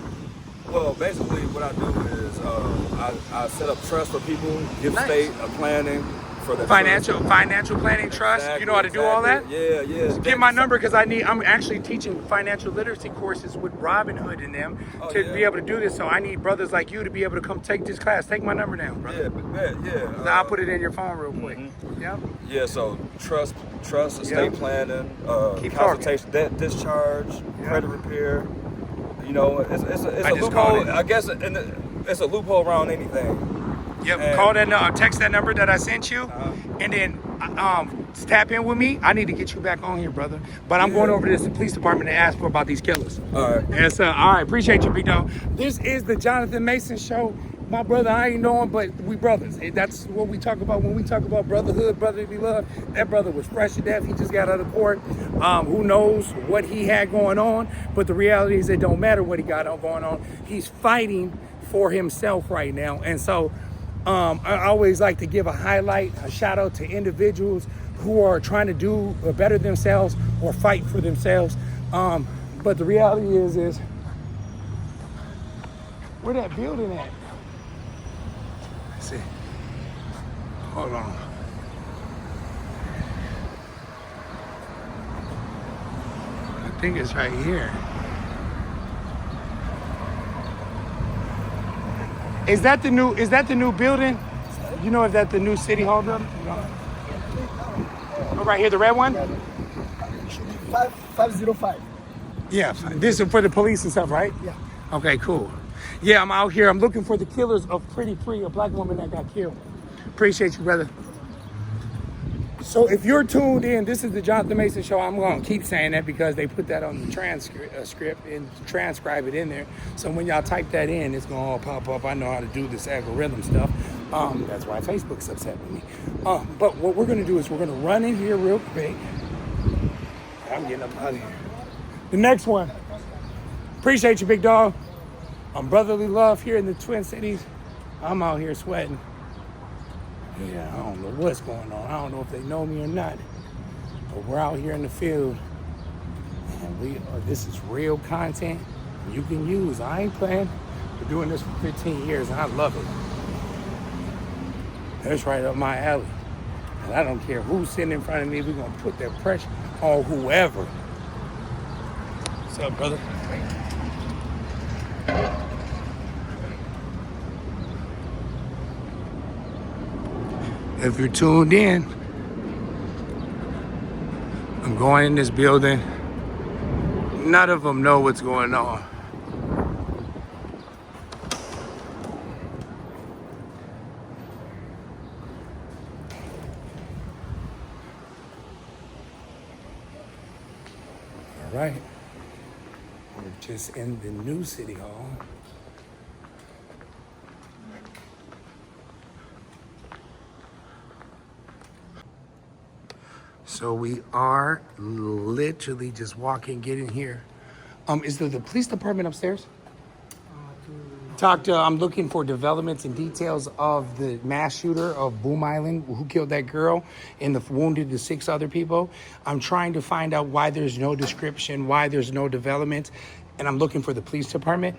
Well, basically, what I do is I set up trust for people, give Nice. state a planning for the Financial planning trust. You know how to do all that? Yeah. Get my number because I'm actually teaching financial literacy courses with Robinhood and them to be able to do this. So I need brothers like you to be able to come take this class. Take my number down, brother. Yeah. I'll put it in your phone real quick. Yep. Yeah, so trust, estate planning, Keep consultation, debt discharge, credit repair. You know, it's a loophole. I guess it's a loophole around anything. Yep. And Call that. Text that number that I sent you, and then tap in with me. I need to get you back on here, brother. But I'm going over to the police department to ask about these killers. All right. Yes, sir. All right. Appreciate you, big dog. This is the Jonathan Mason Show. My brother, I ain't know him, but we brothers. That's what we talk about when we talk about brotherhood, brotherly love. That brother was fresh to death. He just got out of court. Who knows what he had going on? But the reality is it don't matter what he got going on. He's fighting for himself right now. And so I always like to give a shout out to individuals who are trying to do better themselves or fight for themselves. But the reality is where that building at? Let's see. Hold on. I think it's right here. Is that the new building? You know if that's the new city hall building? No. Oh, right here, the red one? Should be 505. Yeah, this is for the police and stuff, right? Yeah. Okay, cool. Yeah, I'm out here. I'm looking for the killers of Pretty Pre, a black woman that got killed. Appreciate you, brother. So if you're tuned in, this is the Jonathan Mason Show. I'm going to keep saying that because they put that on the transcript and transcribe it in there. So when y'all type that in, it's going to all pop up. I know how to do this algorithm stuff. That's why Facebook's upset with me. But what we're going to do is we're going to run in here real quick. I'm getting up out of here. The next one. Appreciate you, big dog. I'm brotherly love here in the Twin Cities. I'm out here sweating. Yeah, I don't know what's going on. I don't know if they know me or not. But we're out here in the field. And this is real content you can use. I ain't playing. We're doing this for 15 years and I love it. That's right up my alley. And I don't care who's sitting in front of me. We're gonna put that pressure on whoever. What's up, brother? If you're tuned in, I'm going in this building. None of them know what's going on. All right. We're just in the new city hall. So we are literally just walking, getting here. Is the police department upstairs? I'm looking for developments and details of the mass shooter of Boom Island who killed that girl and wounded the 6 other people. I'm trying to find out why there's no description, why there's no development, and I'm looking for the police department.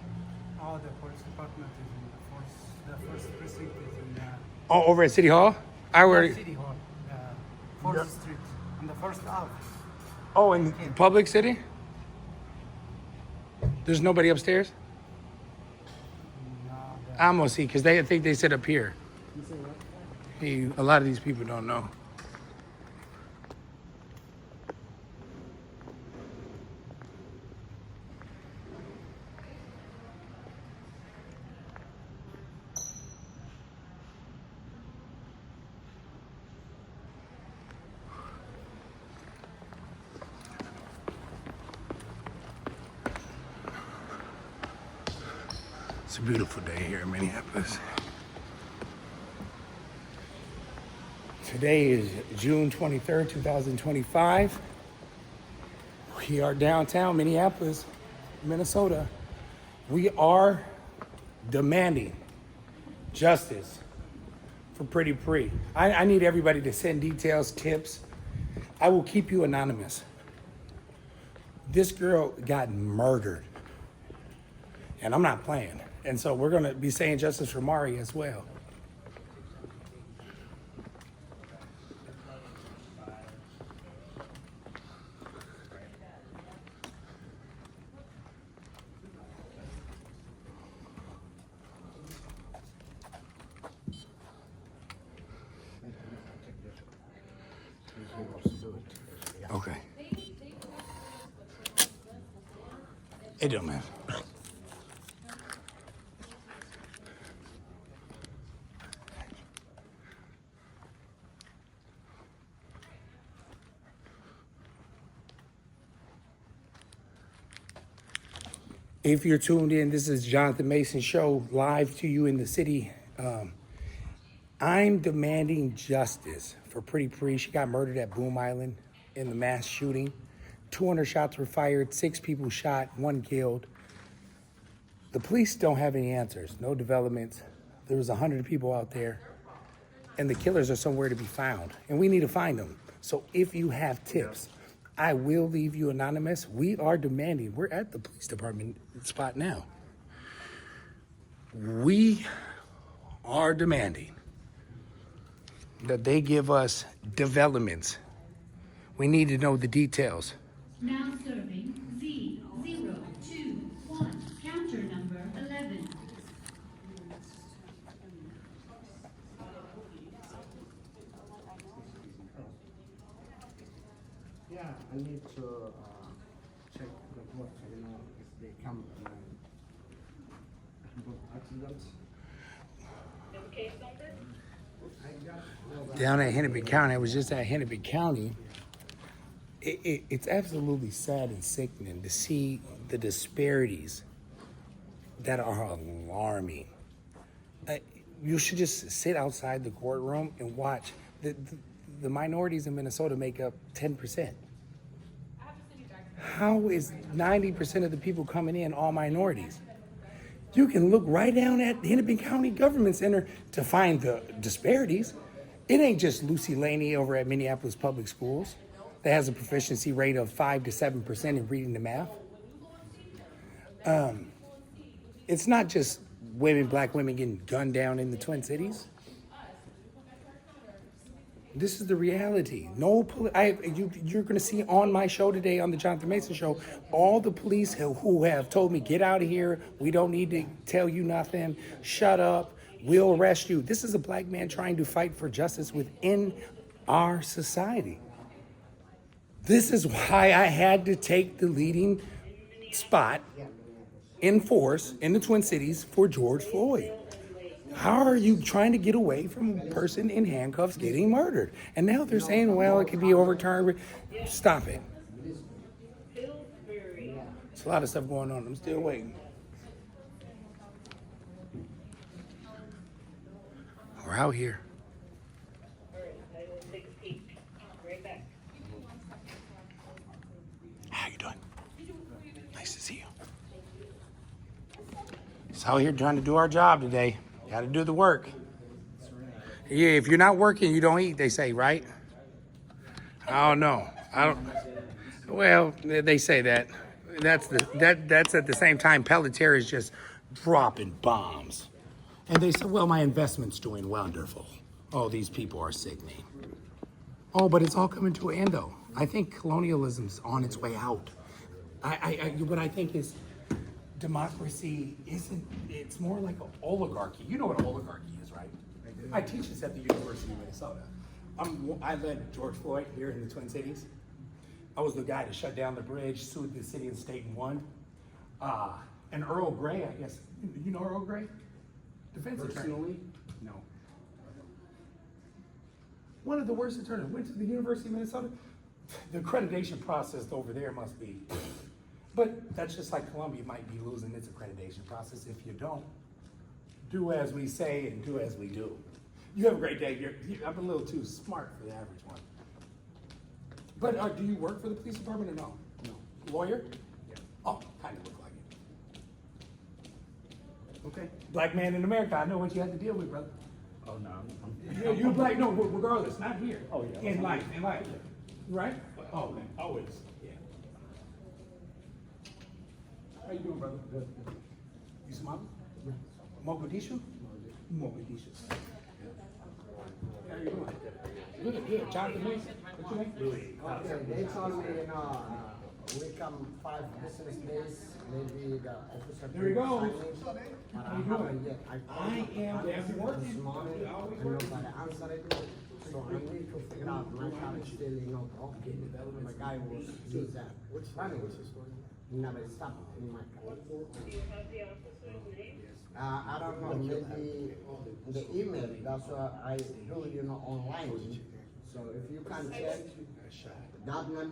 Oh, the police department is in the first precinct is in Oh, over at City Hall? I already. City Hall, 4th Street, on the first house. Oh, in Public City? There's nobody upstairs? I'm gonna see, because I think they sit up here. A lot of these people don't know. It's a beautiful day here in Minneapolis. Today is June 23rd, 2025. We are downtown Minneapolis, Minnesota. We are demanding justice for Pretty Pre. I need everybody to send details, tips. I will keep you anonymous. This girl got murdered, and I'm not playing. And so we're gonna be saying justice for Mari as well. Okay. It don't matter. If you're tuned in, this is Jonathan Mason Show, live to you in the city. I'm demanding justice for Pretty Pre. She got murdered at Boom Island in the mass shooting. 200 shots were fired, 6 people shot, 1 killed. The police don't have any answers, no developments. There was 100 people out there, and the killers are somewhere to be found, and we need to find them. So if you have tips, I will leave you anonymous. We are demanding, we're at the police department spot now. We are demanding that they give us developments. We need to know the details. Now serving Z021, counter number 11. Yeah, I need to check the report, you know, if they come accidents. Down at Hennepin County, I was just at Hennepin County. It's absolutely sad and sickening to see the disparities that are alarming. You should just sit outside the courtroom and watch. The minorities in Minnesota make up 10%. How is 90% of the people coming in all minorities? You can look right down at the Hennepin County Government Center to find the disparities. It ain't just Lucy Laney over at Minneapolis Public Schools that has a proficiency rate of 5 to 7% in reading and math. It's not just black women getting gunned down in the Twin Cities. This is the reality. No, you're going to see on my show today, on the Jonathan Mason Show, all the police who have told me, get out of here. We don't need to tell you nothing. Shut up. We'll arrest you. This is a black man trying to fight for justice within our society. This is why I had to take the leading spot in force in the Twin Cities for George Floyd. How are you trying to get away from a person in handcuffs getting murdered? And now they're saying, well, it could be overturned. Stop it. There's a lot of stuff going on. I'm still waiting. We're out here. How you doing? Nice to see you. Just out here trying to do our job today. Got to do the work. Yeah, if you're not working, you don't eat, they say, right? I don't know. Well, they say that. That's at the same time Pelletier is just dropping bombs. And they say, well, my investment's doing wonderful. Oh, these people are sickening. Oh, but it's all coming to an end, though. I think colonialism's on its way out. What I think is democracy it's more like an oligarchy. You know what an oligarchy is, right? I teach this at the University of Minnesota. I led George Floyd here in the Twin Cities. I was the guy to shut down the bridge, sued the city and state and won. And Earl Grey, I guess, you know Earl Grey? Defense attorney. No. One of the worst attorneys. Went to the University of Minnesota. The accreditation process over there must be. But that's just like Columbia might be losing its accreditation process if you don't do as we say and do as we do. You have a great day. I'm a little too smart for the average one. But do you work for the police department or no? No. Lawyer? Yeah. Oh, kind of look like it. Okay. Black man in America, I know what you had to deal with, brother. Oh, no. You're black, no, regardless, not here. Oh, yeah. In life. Right? Oh, okay. Always. Yeah. How you doing, brother? Good. You Somali? Yeah. Mogadishu? Mogadishu. How you doing? Good. Jonathan Mason. What's your name? Louis. They told me, we come 5 business days, maybe the officer. There we go. But I haven't yet. I am working. This morning, nobody answered it. So I need to figure out my car is still, okay. My guy was used that. Running. He never stopped in my car. I don't know, maybe the email, that's what I do, online. So if you can check that number,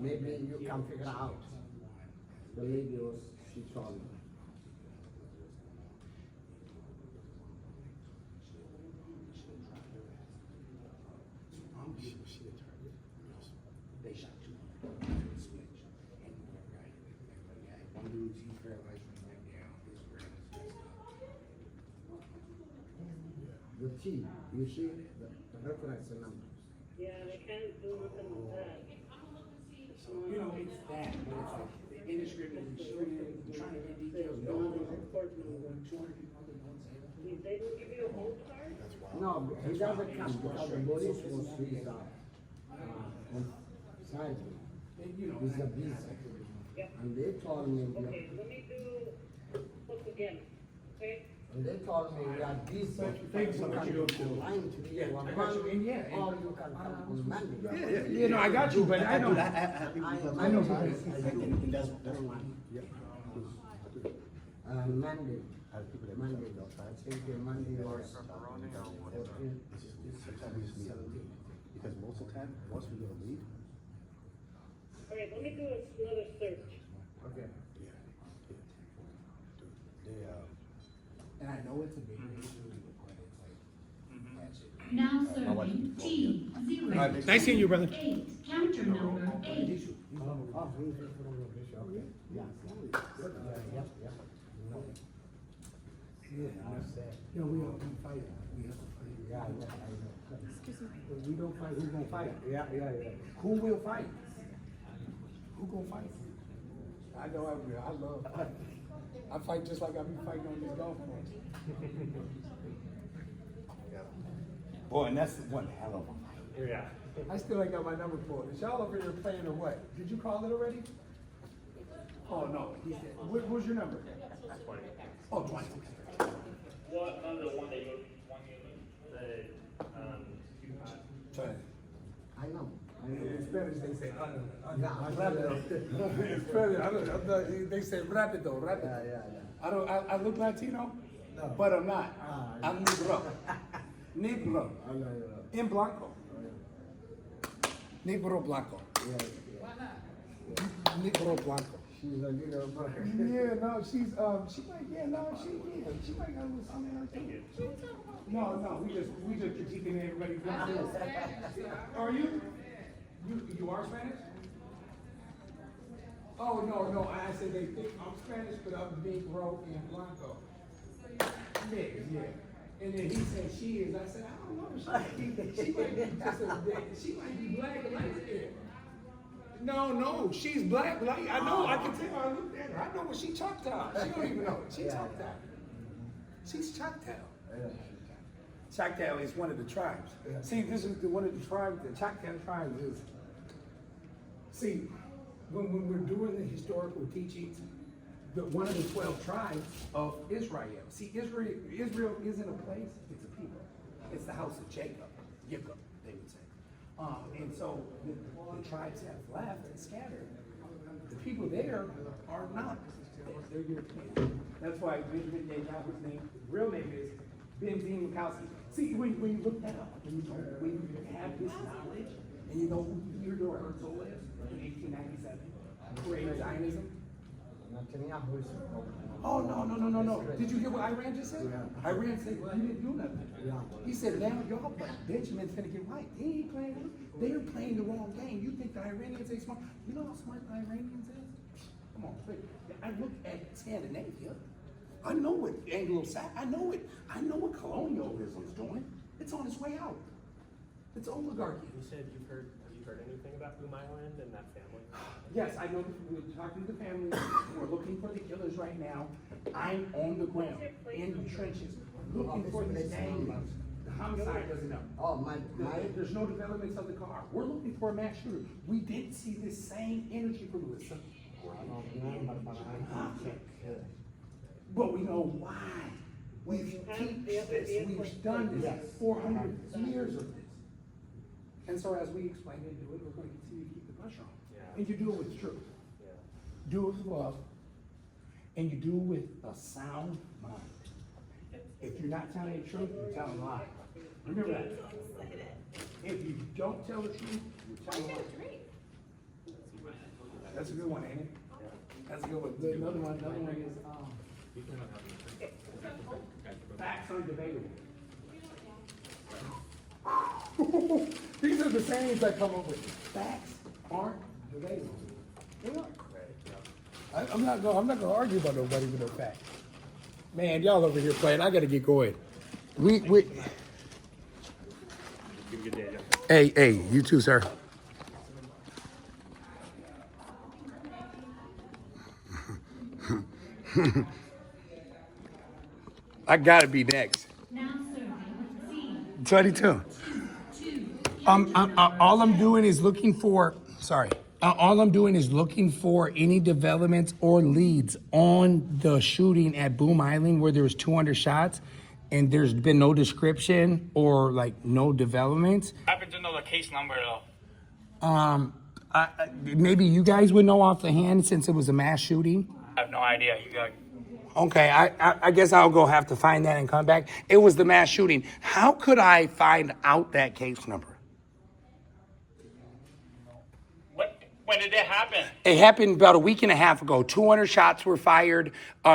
maybe you can figure out. The lady she told me. They shot you. One dude, he's paralyzed from the neck down. His brain is messed up. The T, you see the reference number. Yeah, they can't do nothing with that. It's that, but it's like the indiscriminate shooting, trying to get details. No one was reporting 200 people on the one side. They don't give you a whole card? No, he doesn't come because the police was his on side. He's a visa. And they told me, Okay, let me do book again, okay? and they told me we are visa. Thanks so You much. can go online to Yeah, one I got you. And yeah, or you can come on Monday. You know, I got you, but I know. I know because and that's why. Monday. Monday, I think Monday or because most of the time, once we go to leave. Okay, let me do another search. Okay. And I know it's a big issue, but it's like, that's it. Now serving T0. Nice seeing you, brother. 8, counter number 8. Yeah, we all can fight. We have to fight. Yeah, I know. Excuse me. If we don't fight, who's gonna fight? Yeah. Who will fight? Who gonna fight? I know I will. I love fighting. I fight just like I be fighting on this golf course. Boy, and that's one hell of a fight. Yeah. I still ain't got my number pulled. Is y'all over here playing or what? Did you call it already? Oh, no. He said, what's your number? 20. Oh, 20. What number one that you want you to? I know. In Spanish, they say, rápido. In Spanish, they say rápido, rápido. I look Latino, but I'm not. I'm Negro. Negro. In Blanco. Negro Blanco. Negro Blanco. She's a little brother. Yeah, no, she might got a little something like that. No, we just critiquing everybody's doing. Are you? You are Spanish? Oh, no, I said they think I'm Spanish, but I'm Negro and Blanco. Yeah. And then he said she is. I said, I don't know. She might be black like that. No, she's black. Like I know, I can tell. I looked at her. I know what she Choctaw. She don't even know. She Choctaw. She's Choctaw. Choctaw is one of the tribes. See, this is one of the tribes. The Choctaw tribe is. See, when we're doing the historical teachings, one of the 12 tribes of Israel. See, Israel isn't a place; it's a people. It's the house of Jacob, they would say. And so the tribes have left and scattered. The people there are not. They're European. That's why Benjamin Netanyahu's name, real name is Benjamin Mikowski. See, when you look that up, when you have this knowledge, and you know who Theodore Herzl is in 1897, created Zionism. Oh, no. Did you hear what Iran just said? Yeah. Iran said, well, you didn't do nothing. Yeah. He said, now y'all play. Benjamin's finna get white. He ain't playing. They're playing the wrong game. You think the Iranians ain't smart? You know how smart the Iranians is? Come on, quick. I look at Scandinavia. I know what Anglo-Saxon, I know what colonialism is doing. It's on its way out. It's oligarchy. You said have you heard anything about Boom Island and that family? Yes, I know. We're talking to the family. We're looking for the killers right now. I'm on the ground, in the trenches, looking for these gangs. The homicide doesn't know. There's no developments of the car. We're looking for a mass shooter. We didn't see this same energy from Melissa. But we know why. We've teach this. We've done this. 400 years of this. And so as we explain and do it, we're going to continue to keep the pressure on. Yeah. And you do it with truth. Yeah. Do it with love. And you do it with a sound mind. If you're not telling the truth, you're telling a lie. Remember that. If you don't tell the truth, you're telling a lie. That's a good one, ain't it? Yeah. That's a good one. Another one is facts are debatable. These are the sayings I come up with. Facts aren't debatable. They're not. I'm not gonna argue about nobody with no facts. Man, y'all over here playing. I gotta get going. We. Have a good day, Jeff. Hey, you too, sir. I gotta be next. 22. All I'm doing is looking for. All I'm doing is looking for any developments or leads on the shooting at Boom Island where there was 200 shots, and there's been no description or like no developments. I happen to know the case number though. Maybe you guys would know off the hand since it was a mass shooting. I have no idea. You got. Okay, I guess I'll go have to find that and come back. It was the mass shooting. How could I find out that case number? When did it happen? It happened about a week and a half ago. 200 shots were fired.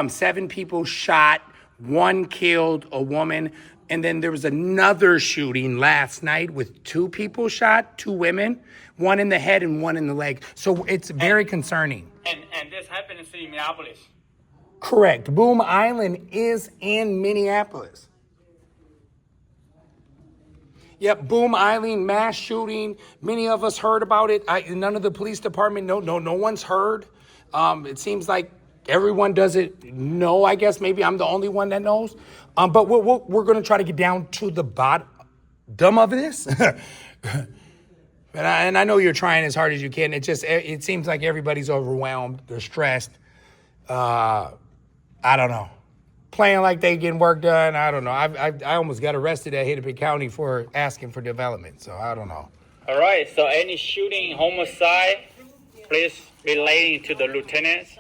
7 people shot. 1 killed, a woman. And then there was another shooting last night with 2 people shot, 2 women, 1 in the head and 1 in the leg. So it's very concerning. And this happened in Minneapolis. Correct. Boom Island is in Minneapolis. Yep, Boom Island mass shooting. Many of us heard about it. None of the police department, no one's heard. It seems like everyone doesn't know. I guess maybe I'm the only one that knows. But we're going to try to get down to the bottom of this. And I know you're trying as hard as you can. It seems like everybody's overwhelmed. They're stressed. I don't know. Playing like they getting work done. I don't know. I almost got arrested at Hennepin County for asking for development. So I don't know. All right, so any shooting, homicide, please relating to the lieutenants.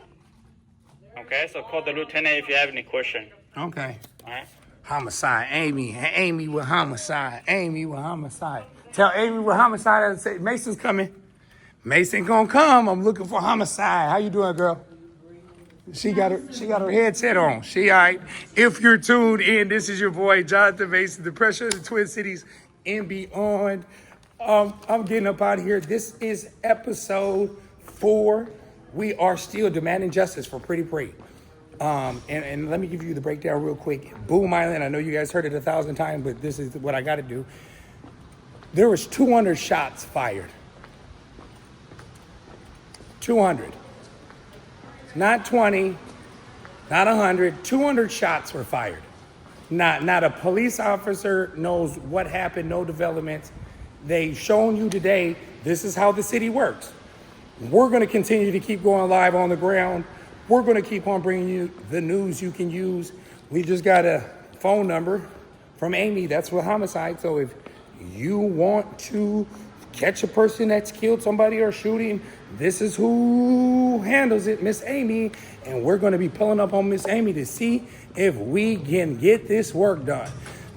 Okay, so call the lieutenant if you have any question. Okay. All right. Homicide. Amy with homicide. Amy with homicide. Tell Amy with homicide to say Mason's coming. Mason gonna come. I'm looking for homicide. How you doing, girl? She got her headset on. She all right. If you're tuned in, this is your boy Jonathan Mason, the pressure of the Twin Cities and beyond. I'm getting up out of here. This is episode 4. We are still demanding justice for Pretty Pre. And let me give you the breakdown real quick. Boom Island, I know you guys heard it 1,000 times, but this is what I got to do. There was 200 shots fired. 200. Not 20, not 100, 200 shots were fired. Not a police officer knows what happened, no developments. They've shown you today, this is how the city works. We're going to continue to keep going live on the ground. We're going to keep on bringing you the news you can use. We just got a phone number from Amy. That's with homicide. So if you want to catch a person that's killed somebody or shooting, this is who handles it, Miss Amy. And we're going to be pulling up on Miss Amy to see if we can get this work done.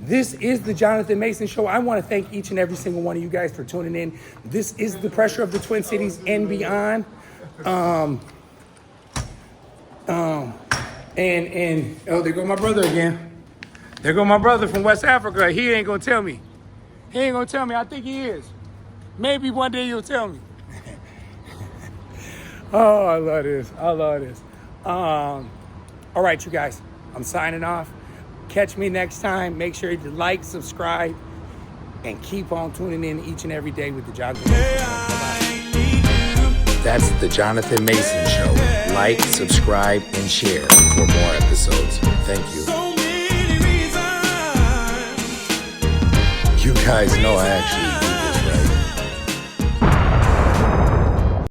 This is the Jonathan Mason Show. I want to thank each and every single one of you guys for tuning in. This is the pressure of the Twin Cities and beyond. And there go my brother again. There go my brother from West Africa. He ain't gonna tell me. I think he is. Maybe one day he'll tell me. Oh, I love this. All right, you guys. I'm signing off. Catch me next time. Make sure you like, subscribe, and keep on tuning in each and every day with the Jonathan Mason Show. Bye-bye. That's the Jonathan Mason Show. Like, subscribe, and share for more episodes. Thank you. You guys know I actually